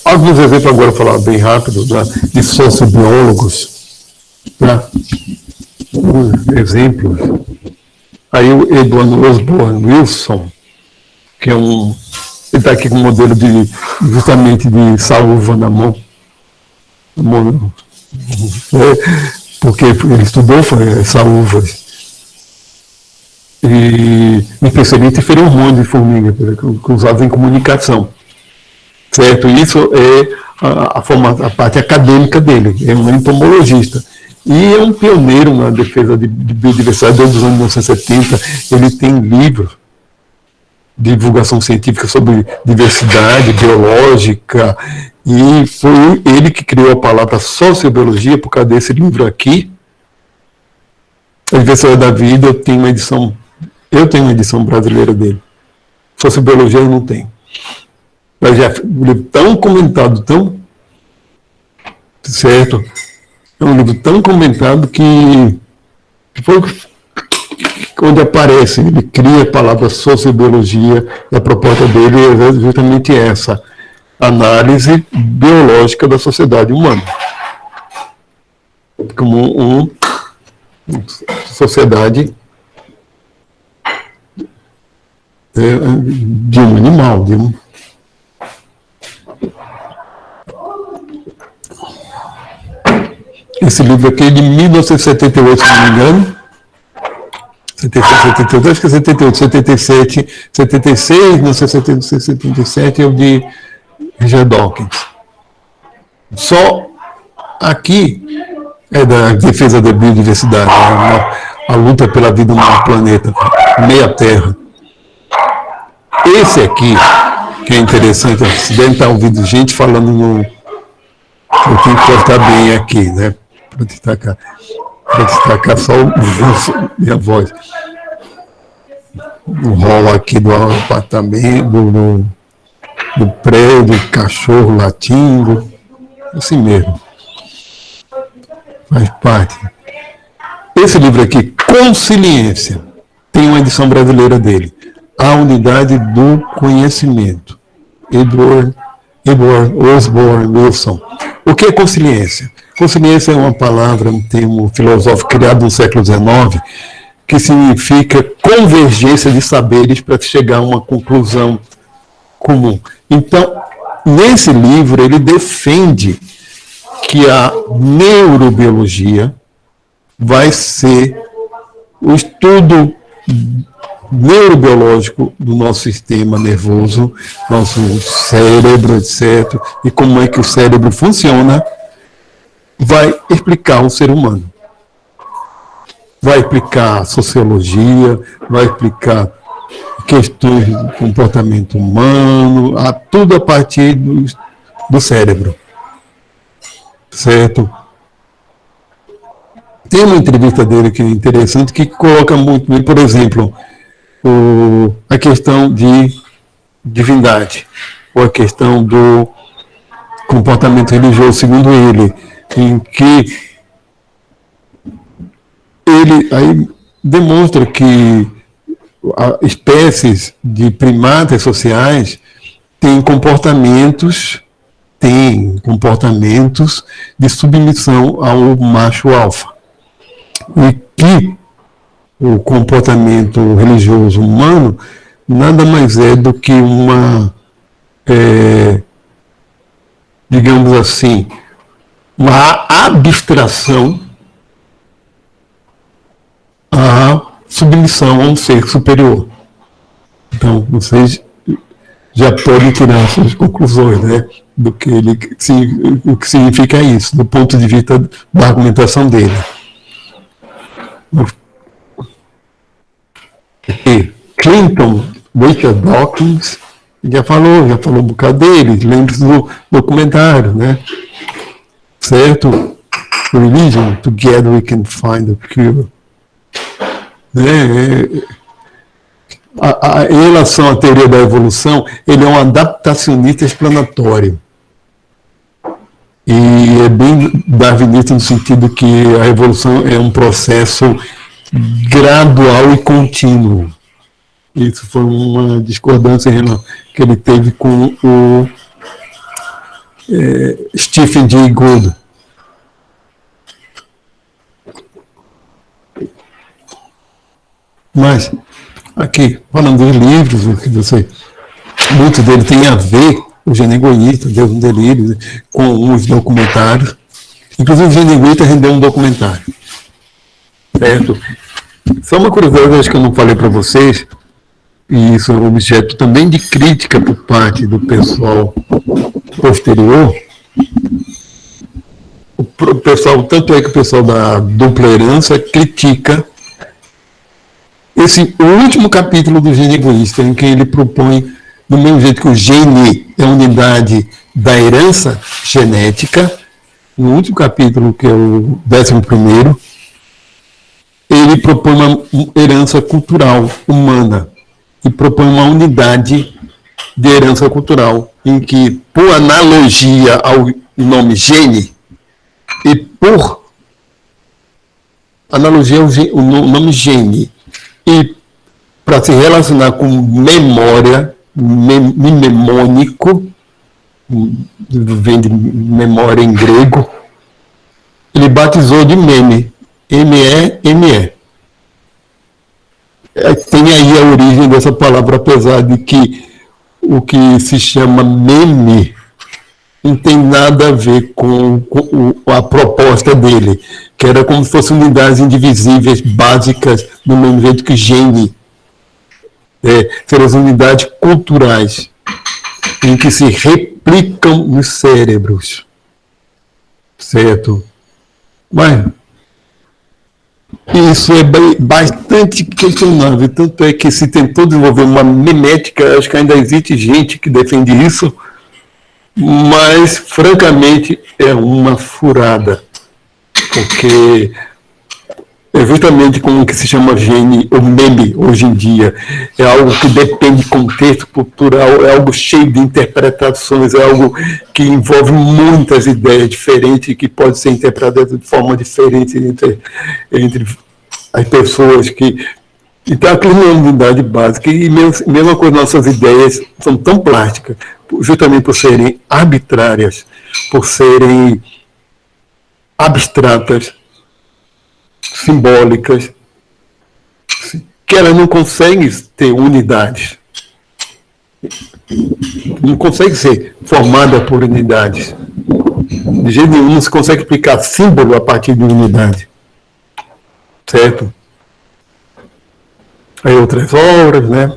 Alguns exemplos agora, vou falar bem rápido, de sociobiólogos, tá? Exemplos. Aí o Edward Osborne Wilson, que é ele está aqui com um modelo justamente de saúva na mão. Porque ele estudou saúvas. E especialmente feromônio de formiga, que usava em comunicação. Certo? Isso é a parte acadêmica dele, é um entomologista. E é um pioneiro na defesa de biodiversidade desde os anos 1970. Ele tem livros de divulgação científica sobre diversidade biológica, e foi ele que criou a palavra sociobiologia por causa desse livro aqui. A Diversidade da Vida, eu tenho uma edição brasileira dele. Sociobiologia eu não tenho. Mas já um livro tão comentado, tão certo, é um livro tão comentado que foi onde aparece, ele cria a palavra sociobiologia, e a proposta dele é justamente essa, análise biológica da sociedade humana, como uma sociedade de um animal, Esse livro aqui é de 1978, se não me engano. 78, acho que é 78, 77, 76, não sei, 76, 77 é o de Richard Dawkins. Só aqui é da defesa da biodiversidade, a luta pela vida no planeta, meia Terra. Esse aqui, que é interessante, você deve estar ouvindo gente falando no... Eu tenho que cortar bem aqui, né? Para destacar só minha voz. O rol aqui do apartamento, do prédio, cachorro latindo, assim mesmo. Faz parte. Esse livro aqui, Consciência, tem uma edição brasileira dele. A Unidade do Conhecimento. Edward Osborne Wilson. O que é consciência? Consciência é uma palavra, um termo filosófico criado no século XIX, que significa convergência de saberes para chegar a uma conclusão comum. Então, nesse livro, ele defende que a neurobiologia vai ser o estudo neurobiológico do nosso sistema nervoso, nosso cérebro, etc., e como é que o cérebro funciona, vai explicar o ser humano. Vai explicar sociologia, vai explicar questões de comportamento humano, tudo a partir do cérebro. Certo? Tem uma entrevista dele que é interessante, que coloca muito bem, por exemplo, a questão de divindade, ou a questão do comportamento religioso, segundo ele, em que ele aí demonstra que espécies de primatas sociais têm comportamentos de submissão ao macho alfa. E que o comportamento religioso humano nada mais é do que digamos assim, uma abstração à submissão a um ser superior. Então, vocês já podem tirar suas conclusões, né, do que o que significa isso, do ponto de vista da argumentação dele. E Clinton, Richard Dawkins, já falou um bocado dele, lembre-se do documentário, né? Certo? Religion, Together We Can Find a Cure. Né? Em relação à teoria da evolução, ele é um adaptacionista explanatório. E é bem darwinista no sentido que a evolução é um processo gradual e contínuo. Isso foi uma discordância que ele teve com o Stephen Jay Gould. Mas, aqui, falando dos livros, muitos deles têm a ver, o Gênio Egoísta, Deus no Delírio, com os documentários. Inclusive, o Gênio Egoísta rendeu um documentário. Certo? Só uma curiosidade, acho que eu não falei para vocês, e isso é objeto também de crítica por parte do pessoal posterior. O pessoal, tanto é que o pessoal da dupla herança critica esse último capítulo do Gênio Egoísta, em que ele propõe, do mesmo jeito que o gene é a unidade da herança genética, no último capítulo, que é o 11º, ele propõe uma herança cultural humana e propõe uma unidade de herança cultural, em que, por analogia ao nome gene, e por analogia ao nome gene, e para se relacionar com memória, mnemônico, vem de memória em grego, ele batizou de meme, M-E-M-E. Tem aí a origem dessa palavra, apesar de que o que se chama meme não tem nada a ver com a proposta dele, que era como se fossem unidades indivisíveis básicas, do mesmo jeito que gene. Seriam as unidades culturais, em que se replicam nos cérebros. Certo? Mas isso é bastante questionável, tanto é que se tentou desenvolver uma memética, acho que ainda existe gente que defende isso, mas, francamente, é uma furada, porque é justamente como que se chama gene ou meme hoje em dia. É algo que depende de contexto cultural, é algo cheio de interpretações, é algo que envolve muitas ideias diferentes que pode ser interpretado de forma diferente entre as pessoas que... Então, aquilo não é uma unidade básica. E mesma coisa, nossas ideias são tão plásticas, justamente por serem arbitrárias, por serem abstratas, simbólicas, que elas não conseguem ter unidades. Não consegue ser formada por unidades. De jeito nenhum não se consegue explicar símbolo a partir de unidade. Certo? Aí outras obras, né?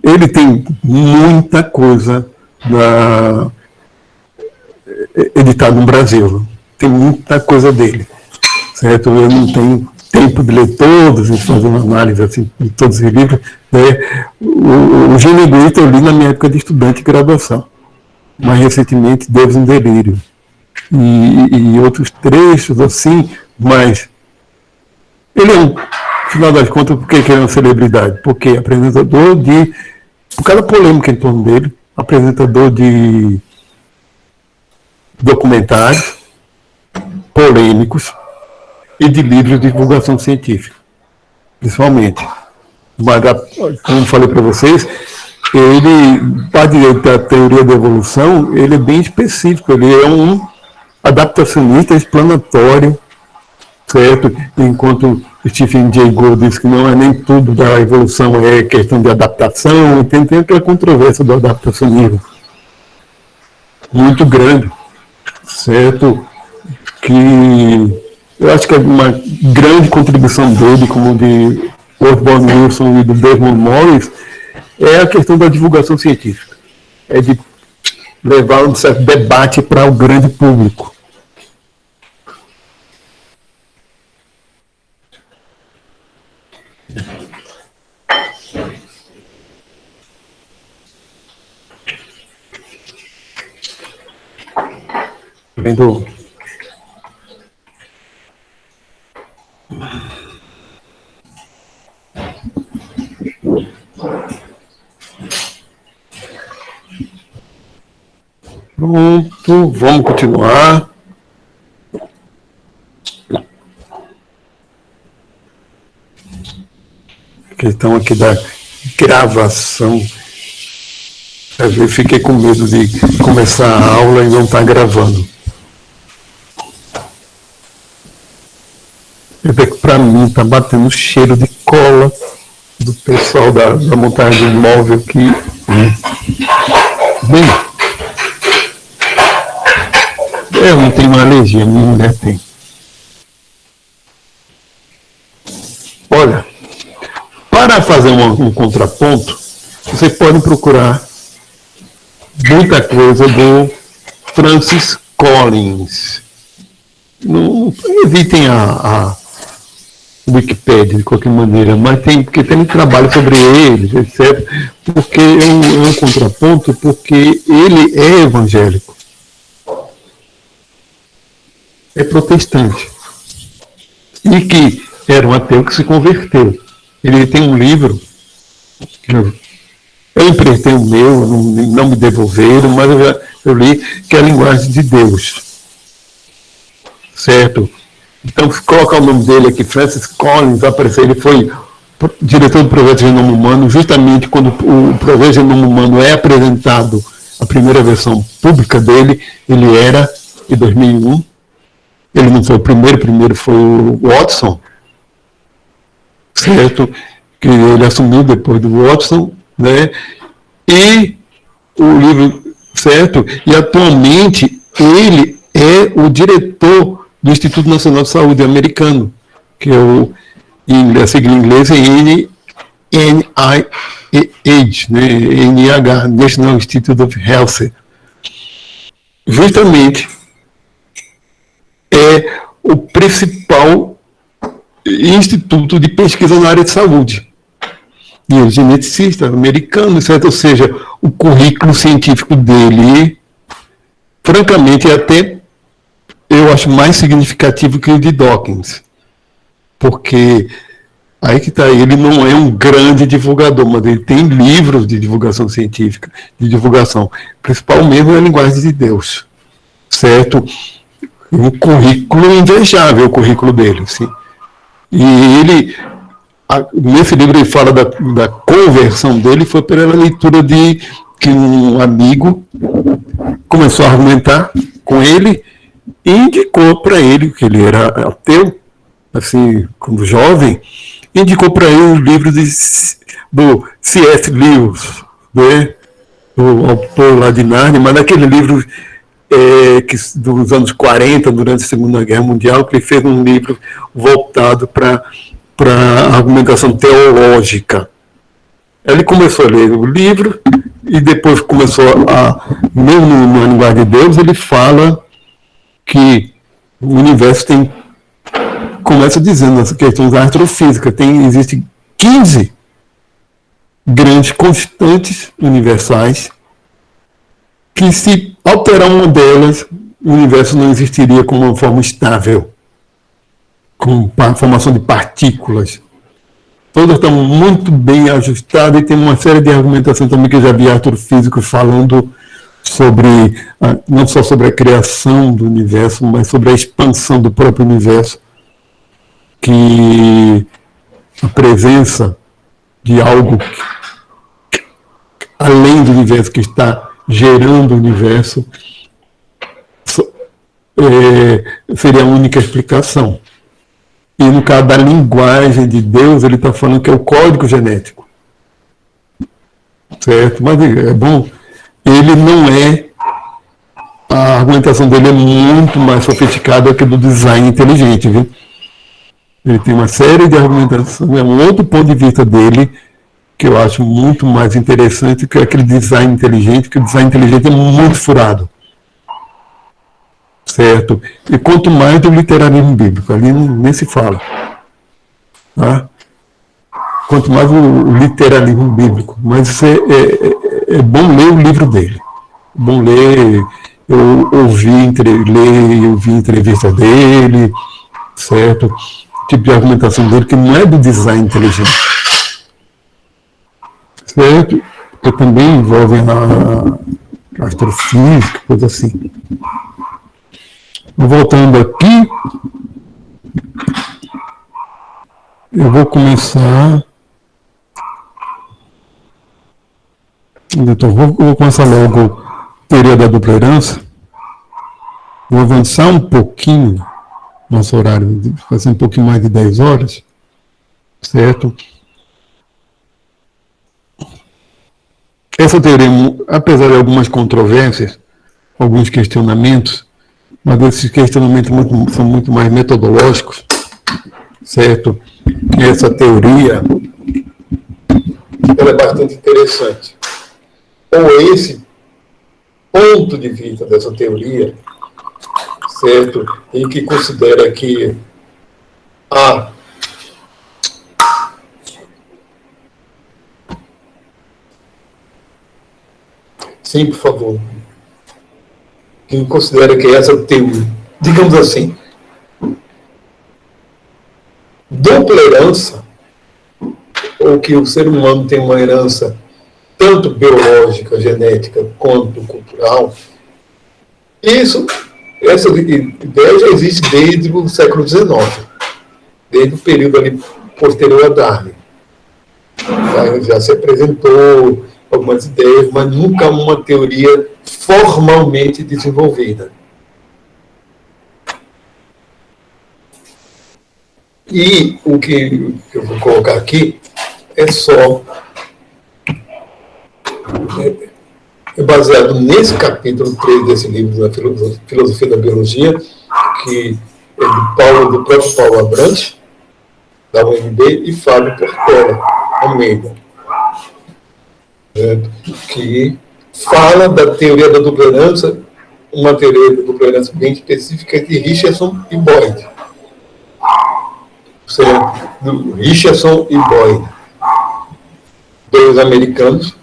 Ele tem muita coisa editada no Brasil. Tem muita coisa dele. Certo? Eu não tenho tempo de ler todos e fazer uma análise assim, de todos os livros. Né? O Gênio Egoísta eu li na minha época de estudante de graduação. Mais recentemente, Deus no Delírio. E outros trechos assim, mas ele é um... Afinal das contas, por que ele é uma celebridade? Porque apresentador de... Por causa da polêmica em torno dele, apresentador de documentários polêmicos e de livros de divulgação científica, principalmente. Mas, como falei para vocês, ele, parte da teoria da evolução, ele é bem específico, ele é um adaptacionista explanatório, certo? Enquanto Stephen Jay Gould diz que não é nem tudo da evolução, é questão de adaptação, e tem aquela controvérsia do adaptacionismo muito grande, certo? Que eu acho que é uma grande contribuição dele, como de Osborne Wilson e do Desmond Morris, é a questão da divulgação científica, é de levar um certo debate para o grande público. Vendo. Pronto, vamos continuar. Questão aqui da gravação. Eu fiquei com medo de começar a aula e não estar gravando. Para mim está batendo cheiro de cola do pessoal da montagem do móvel aqui. Bem, eu não tenho uma alergia, minha mulher tem. Olha, para fazer um contraponto, você pode procurar muita coisa do Francis Collins. Não evitem a Wikipédia de qualquer maneira, mas porque tem um trabalho sobre eles, etc. Porque é um contraponto, porque ele é evangélico. É protestante. E que era um ateu que se converteu. Ele tem um livro, eu emprestei o meu, não me devolveram, mas eu li, que é a Linguagem de Deus. Certo? Então, se colocar o nome dele aqui, Francis Collins, vai aparecer, ele foi diretor do Projeto Genoma Humano, justamente quando o Projeto Genoma Humano é apresentado, a primeira versão pública dele, ele era em 2001, ele não foi o primeiro foi o Watson, certo? Que ele assumiu depois do Watson, né? E o livro, certo? E atualmente ele é o diretor do Instituto Nacional de Saúde americano, que é a sigla em inglês é NIH, né? NIH, National Institute of Health. Justamente é o principal instituto de pesquisa na área de saúde. E ele é geneticista americano, certo? Ou seja, o currículo científico dele, francamente, é até, eu acho, mais significativo que o de Dawkins. Porque aí que está, ele não é um grande divulgador, mas ele tem livros de divulgação científica, de divulgação. O principal mesmo é a Linguagem de Deus, certo? Um currículo invejável, o currículo dele, sim. E ele, nesse livro ele fala da conversão dele, foi pela leitura de que um amigo começou a argumentar com ele e indicou para ele, que ele era ateu, assim, quando jovem, indicou para ele os livros do C.S. Lewis, né? O autor lá de Nárnia, mas naquele livro dos anos 40, durante a Segunda Guerra Mundial, que ele fez um livro voltado para a argumentação teológica. Ele começou a ler o livro e depois começou mesmo na Linguagem de Deus, ele fala que o universo começa dizendo essa questão da astrofísica, existem 15 grandes constantes universais que, se alterar uma delas, o universo não existiria como uma forma estável, com a formação de partículas. Todas estão muito bem ajustadas e tem uma série de argumentações também que eu já vi astrofísicos falando sobre, não só sobre a criação do universo, mas sobre a expansão do próprio universo, que a presença de algo além do universo que está gerando o universo seria a única explicação. E no caso da linguagem de Deus, ele está falando que é o código genético. Certo? Mas é bom. Ele não é... A argumentação dele é muito mais sofisticada que a do design inteligente, viu? Ele tem uma série de argumentações, é um outro ponto de vista dele que eu acho muito mais interessante que aquele design inteligente, porque o design inteligente é muito furado. Certo? E quanto mais do literalismo bíblico, ali nem se fala. Tá? Quanto mais o literalismo bíblico. Mas é bom ler o livro dele. É bom ler, eu ouvi entrevista dele, certo? O tipo de argumentação dele que não é do design inteligente, certo? Que também envolve a astrofísica, coisa assim. Voltando aqui, eu vou começar. Então, vou começar logo teoria da dupla herança. Vou avançar um pouquinho nosso horário, fazer um pouquinho mais de 10 horas, certo? Essa teoria, apesar de algumas controvérsias, alguns questionamentos, mas esses questionamentos são muito mais metodológicos, certo? E essa teoria, ela é bastante interessante. Ou esse ponto de vista dessa teoria, certo? Em que considera que há sim, por favor. Quem considera que essa teoria, digamos assim, dupla herança, ou que o ser humano tem uma herança tanto biológica, genética, quanto cultural, essa ideia já existe desde o século XIX, desde o período ali posterior a Darwin. Já se apresentou algumas ideias, mas nunca uma teoria formalmente desenvolvida. E o que eu vou colocar aqui é só baseado nesse capítulo 3 desse livro da Filosofia da Biologia, que é do próprio Paulo Abrantes, da UNB, e Fábio Portela Almeida, que fala da teoria da dupla herança, uma teoria da dupla herança bem específica de Richardson e Boyd. Richardson e Boyd, dois americanos,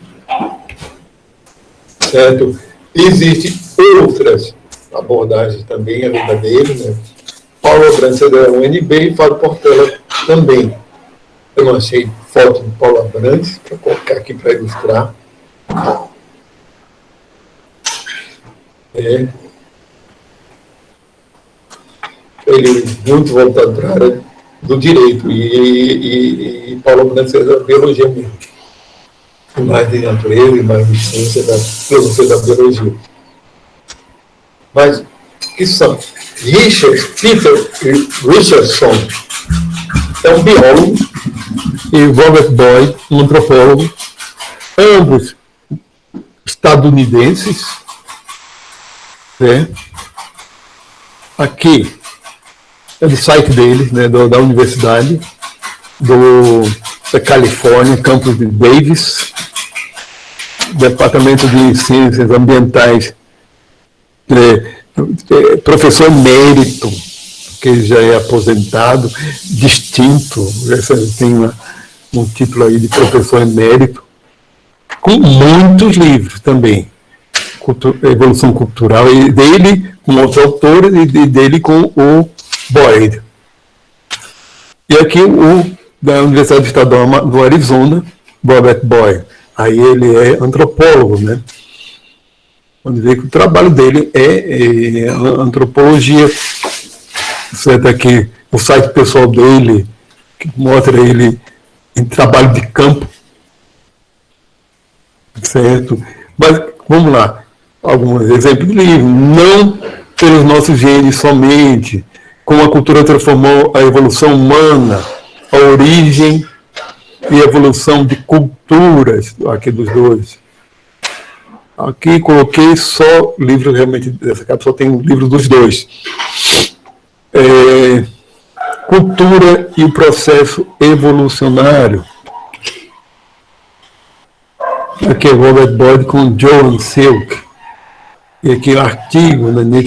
certo? Existem outras abordagens também, além da dele, né? Paulo Abrantes é da UNB e Fábio Portela também. Eu não achei foto do Paulo Abrantes para colocar aqui para ilustrar. Ele é muito voltado para a área do direito e Paulo Abrantes é da biologia mesmo. Mais de natureza e mais de ciência da filosofia da biologia. Mas, que são? Peter Richardson é um biólogo e Robert Boyd, um antropólogo, ambos estadunidenses, né? Aqui é do site deles, né, da Universidade da Califórnia, campus de Davis, Departamento de Ciências Ambientais, professor emérito, que já é aposentado, distinto, tem um título aí de professor emérito, com muitos livros também, Evolução Cultural, e dele com outros autores e dele com o Boyd. E aqui o da Universidade Estadual do Arizona, Robert Boyd. Aí ele é antropólogo, né? Onde vê que o trabalho dele é antropologia. Certo? Aqui o site pessoal dele, que mostra ele em trabalho de campo. Certo? Mas, vamos lá, alguns exemplos de livro. Não pelos nossos genes somente, como a cultura transformou a evolução humana, a origem e evolução de culturas, aqui dos dois. Aqui coloquei só livros, realmente, dessa capa só tem livro dos dois. Cultura e o processo evolucionário. Aqui é Robert Boyd com Joan Silk. E aqui o artigo, né,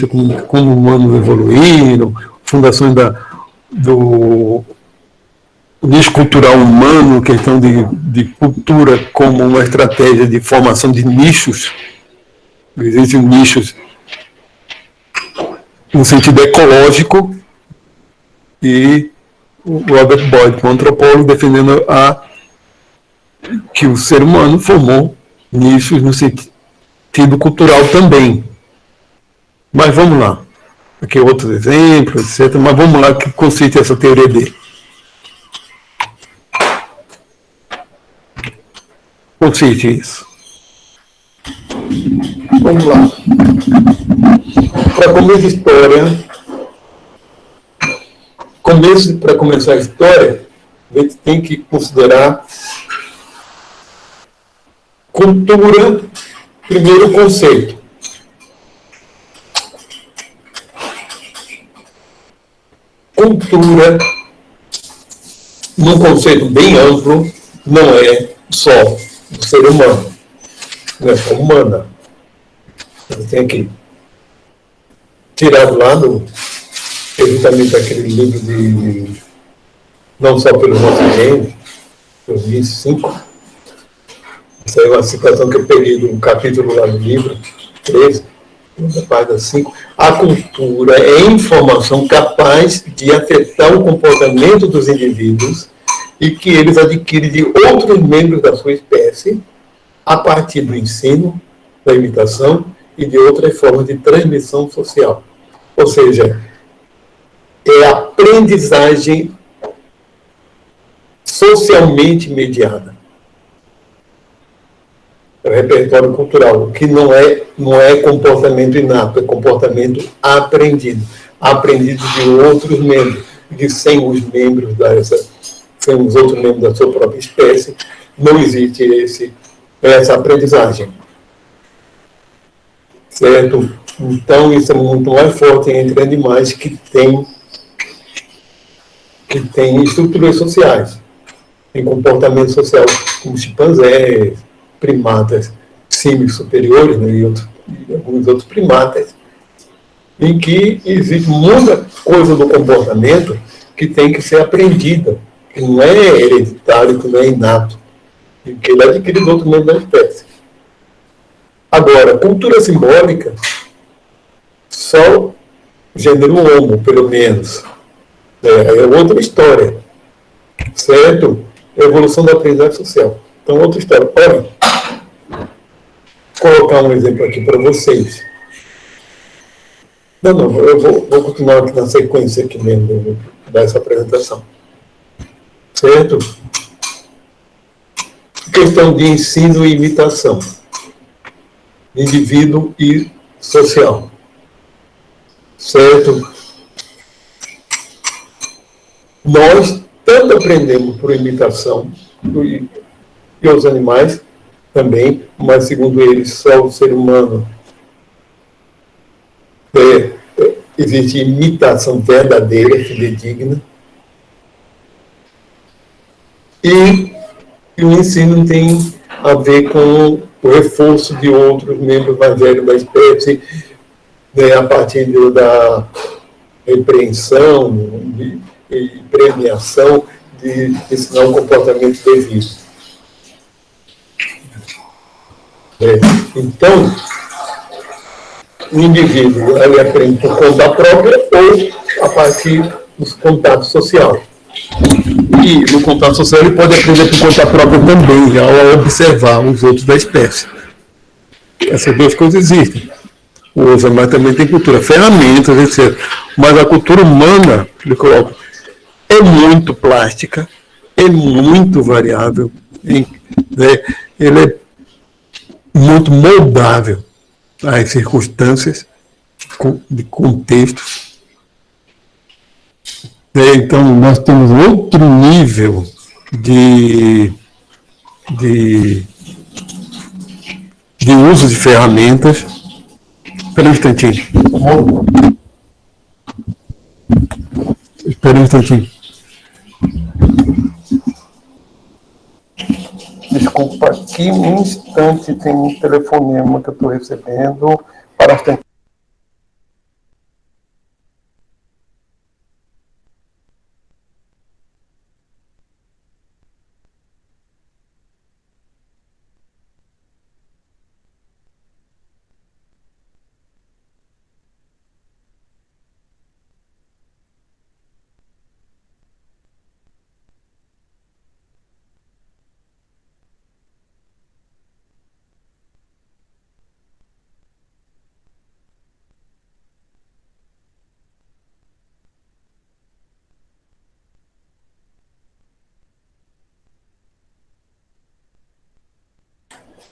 como humanos evoluíram, fundações do nicho cultural humano, questão de cultura como uma estratégia de formação de nichos. Existem nichos no sentido ecológico, e o Robert Boyd, um antropólogo, defendendo que o ser humano formou nichos no sentido cultural também. Mas vamos lá. Aqui outros exemplos, etc. Mas vamos lá, que consiste essa teoria dele. Consiste isso. Vamos lá. Para começar a história, para começar a história, a gente tem que considerar cultura, primeiro conceito. Cultura, num conceito bem amplo, não é só do ser humano, não é só humana. Você tem que tirar do lado, exatamente aquele livro de Não Só pelo Nosso Gênio, 2005. Essa é uma citação que eu peguei do capítulo lá do livro 13, da página 5. A cultura é informação capaz de afetar o comportamento dos indivíduos e que eles adquirem de outros membros da sua espécie a partir do ensino, da imitação e de outras formas de transmissão social. Ou seja, é a aprendizagem socialmente mediada. É o repertório cultural, que não é comportamento inato, é comportamento aprendido. Aprendido de outros membros, que sem os outros membros da sua própria espécie, não existe essa aprendizagem. Certo? Então, isso é muito mais forte entre animais que têm estruturas sociais, tem comportamento social, como chimpanzés, primatas símios superiores, né, e alguns outros primatas, em que existe muita coisa do comportamento que tem que ser aprendida, que não é hereditário, que não é inato, e que ele é adquirido do outro membro da espécie. Agora, cultura simbólica, só gênero homo, pelo menos, é outra história, certo? Evolução da aprendizagem social. Então, outra história. Olha, vou colocar um exemplo aqui para vocês. Não, eu vou continuar aqui na sequência aqui mesmo dessa apresentação. Certo? Questão de ensino e imitação. Indivíduo e social. Certo? Nós tanto aprendemos por imitação, e os animais também, mas segundo eles, só o ser humano existe imitação verdadeira, fidedigna. E o ensino tem a ver com o reforço de outros membros mais velhos da espécie, né, a partir da repreensão e premiação de ensinar o comportamento devido. Então, o indivíduo ele aprende por conta própria ou a partir dos contatos sociais. E no contato social ele pode aprender por conta própria também, ao observar os outros da espécie. Essas duas coisas existem. Os animais também têm cultura, ferramentas, etc. Mas a cultura humana, ele coloca, é muito plástica, é muito variável, né? Ele é muito moldável às circunstâncias de contexto. Então, nós temos outro nível de uso de ferramentas. Espera um instantinho. Espera um instantinho. Desculpa, aqui um instante, tem um telefonema que eu estou recebendo para as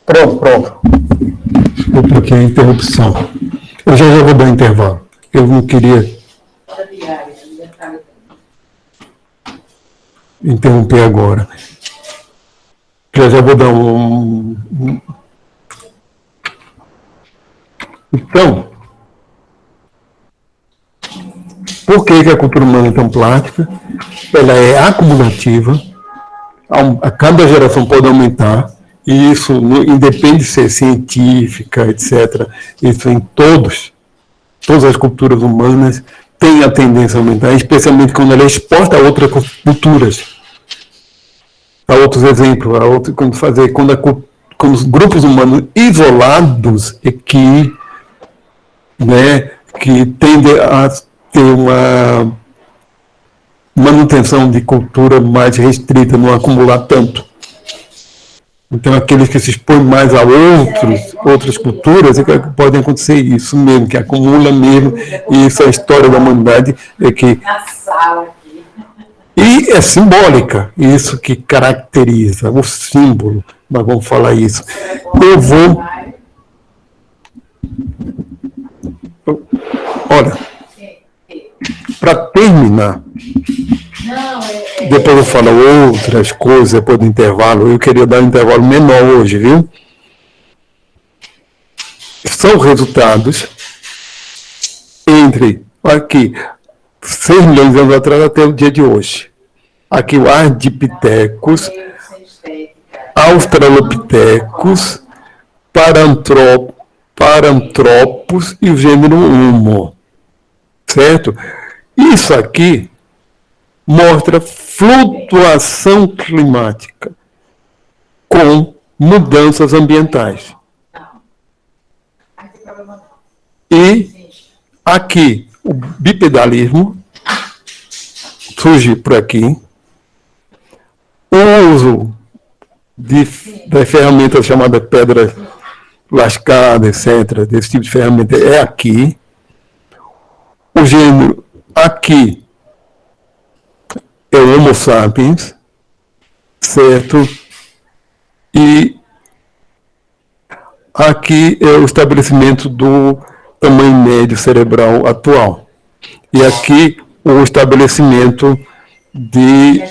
Pronto. Desculpa aqui a interrupção. Eu já vou dar intervalo. Eu não queria interromper agora. Já vou dar Então, por que a cultura humana é tão plástica? Ela é acumulativa, a cada geração pode aumentar, e isso independe de ser científica, etc. Isso em todas as culturas humanas tem a tendência a aumentar, especialmente quando ela é exposta a outras culturas. A outros exemplos, quando os grupos humanos isolados que tendem a ter uma manutenção de cultura mais restrita, não acumular tanto. Então, aqueles que se expõem mais a outras culturas, podem acontecer isso mesmo, que acumula mesmo, e isso é a história da humanidade, e é simbólica, isso que caracteriza, o símbolo, nós vamos falar isso. Olha, para terminar, depois eu falo outras coisas, depois do intervalo, eu queria dar um intervalo menor hoje, viu? São resultados entre, aqui, 6 milhões de anos atrás até o dia de hoje. Aqui o Ardipithecus, Australopithecus, Paranthropus e o gênero Homo. Certo? Isso aqui mostra flutuação climática com mudanças ambientais. E aqui o bipedalismo surge por aqui. O uso das ferramentas chamadas pedras lascadas, etc., desse tipo de ferramenta é aqui. O gênero aqui é o Homo sapiens, certo? E aqui é o estabelecimento do tamanho médio cerebral atual. E aqui o estabelecimento de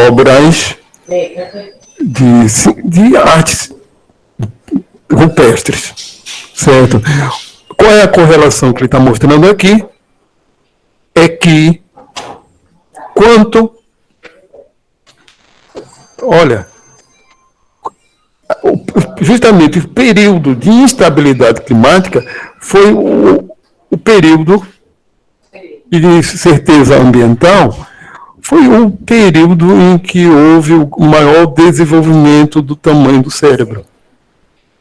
obras de artes rupestres, certo? Qual é a correlação que ele está mostrando aqui? É que justamente o período de instabilidade climática foi o período de certeza ambiental, foi o período em que houve o maior desenvolvimento do tamanho do cérebro.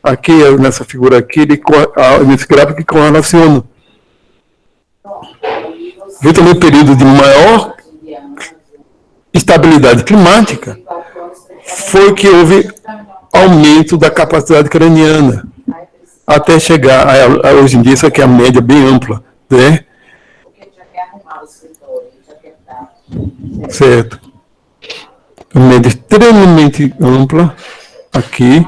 Aqui, nessa figura aqui, nesse gráfico que correlaciona. Justamente o período de maior estabilidade climática foi que houve aumento da capacidade craniana, até chegar hoje em dia, isso aqui é a média bem ampla, né? Certo. Uma média extremamente ampla, aqui,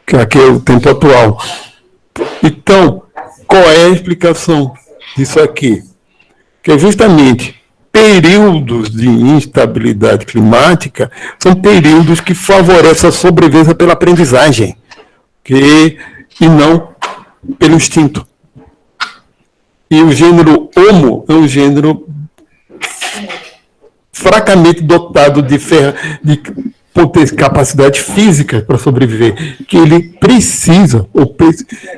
que aqui é o tempo atual. Então, qual é a explicação disso aqui? Que é justamente períodos de instabilidade climática são períodos que favorecem a sobrevivência pela aprendizagem, e não pelo instinto. E o gênero Homo é um gênero fracamente dotado de capacidade física para sobreviver, que ele precisa,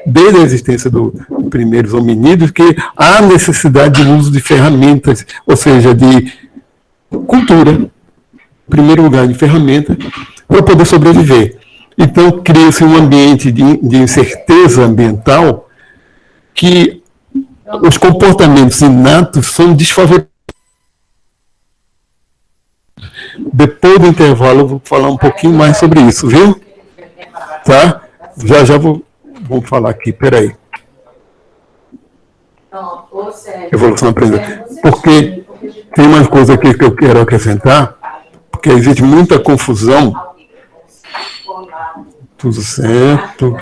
desde a existência dos primeiros hominídeos, que há necessidade de uso de ferramentas, ou seja, de cultura, em primeiro lugar, de ferramentas, para poder sobreviver. Então, cria-se um ambiente de incerteza ambiental que os comportamentos inatos são desfavorecidos. Depois do intervalo eu vou falar um pouquinho mais sobre isso, viu? Tá? Já vou falar aqui, peraí. Evolução aprendizagem. Porque tem umas coisas aqui que eu quero acrescentar, porque existe muita confusão Tudo certo.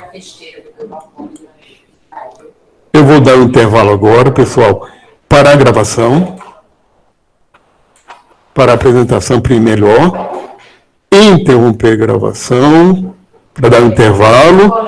Eu vou dar um intervalo agora, pessoal, para a gravação, para a apresentação para ir melhor, interromper a gravação, para dar um intervalo.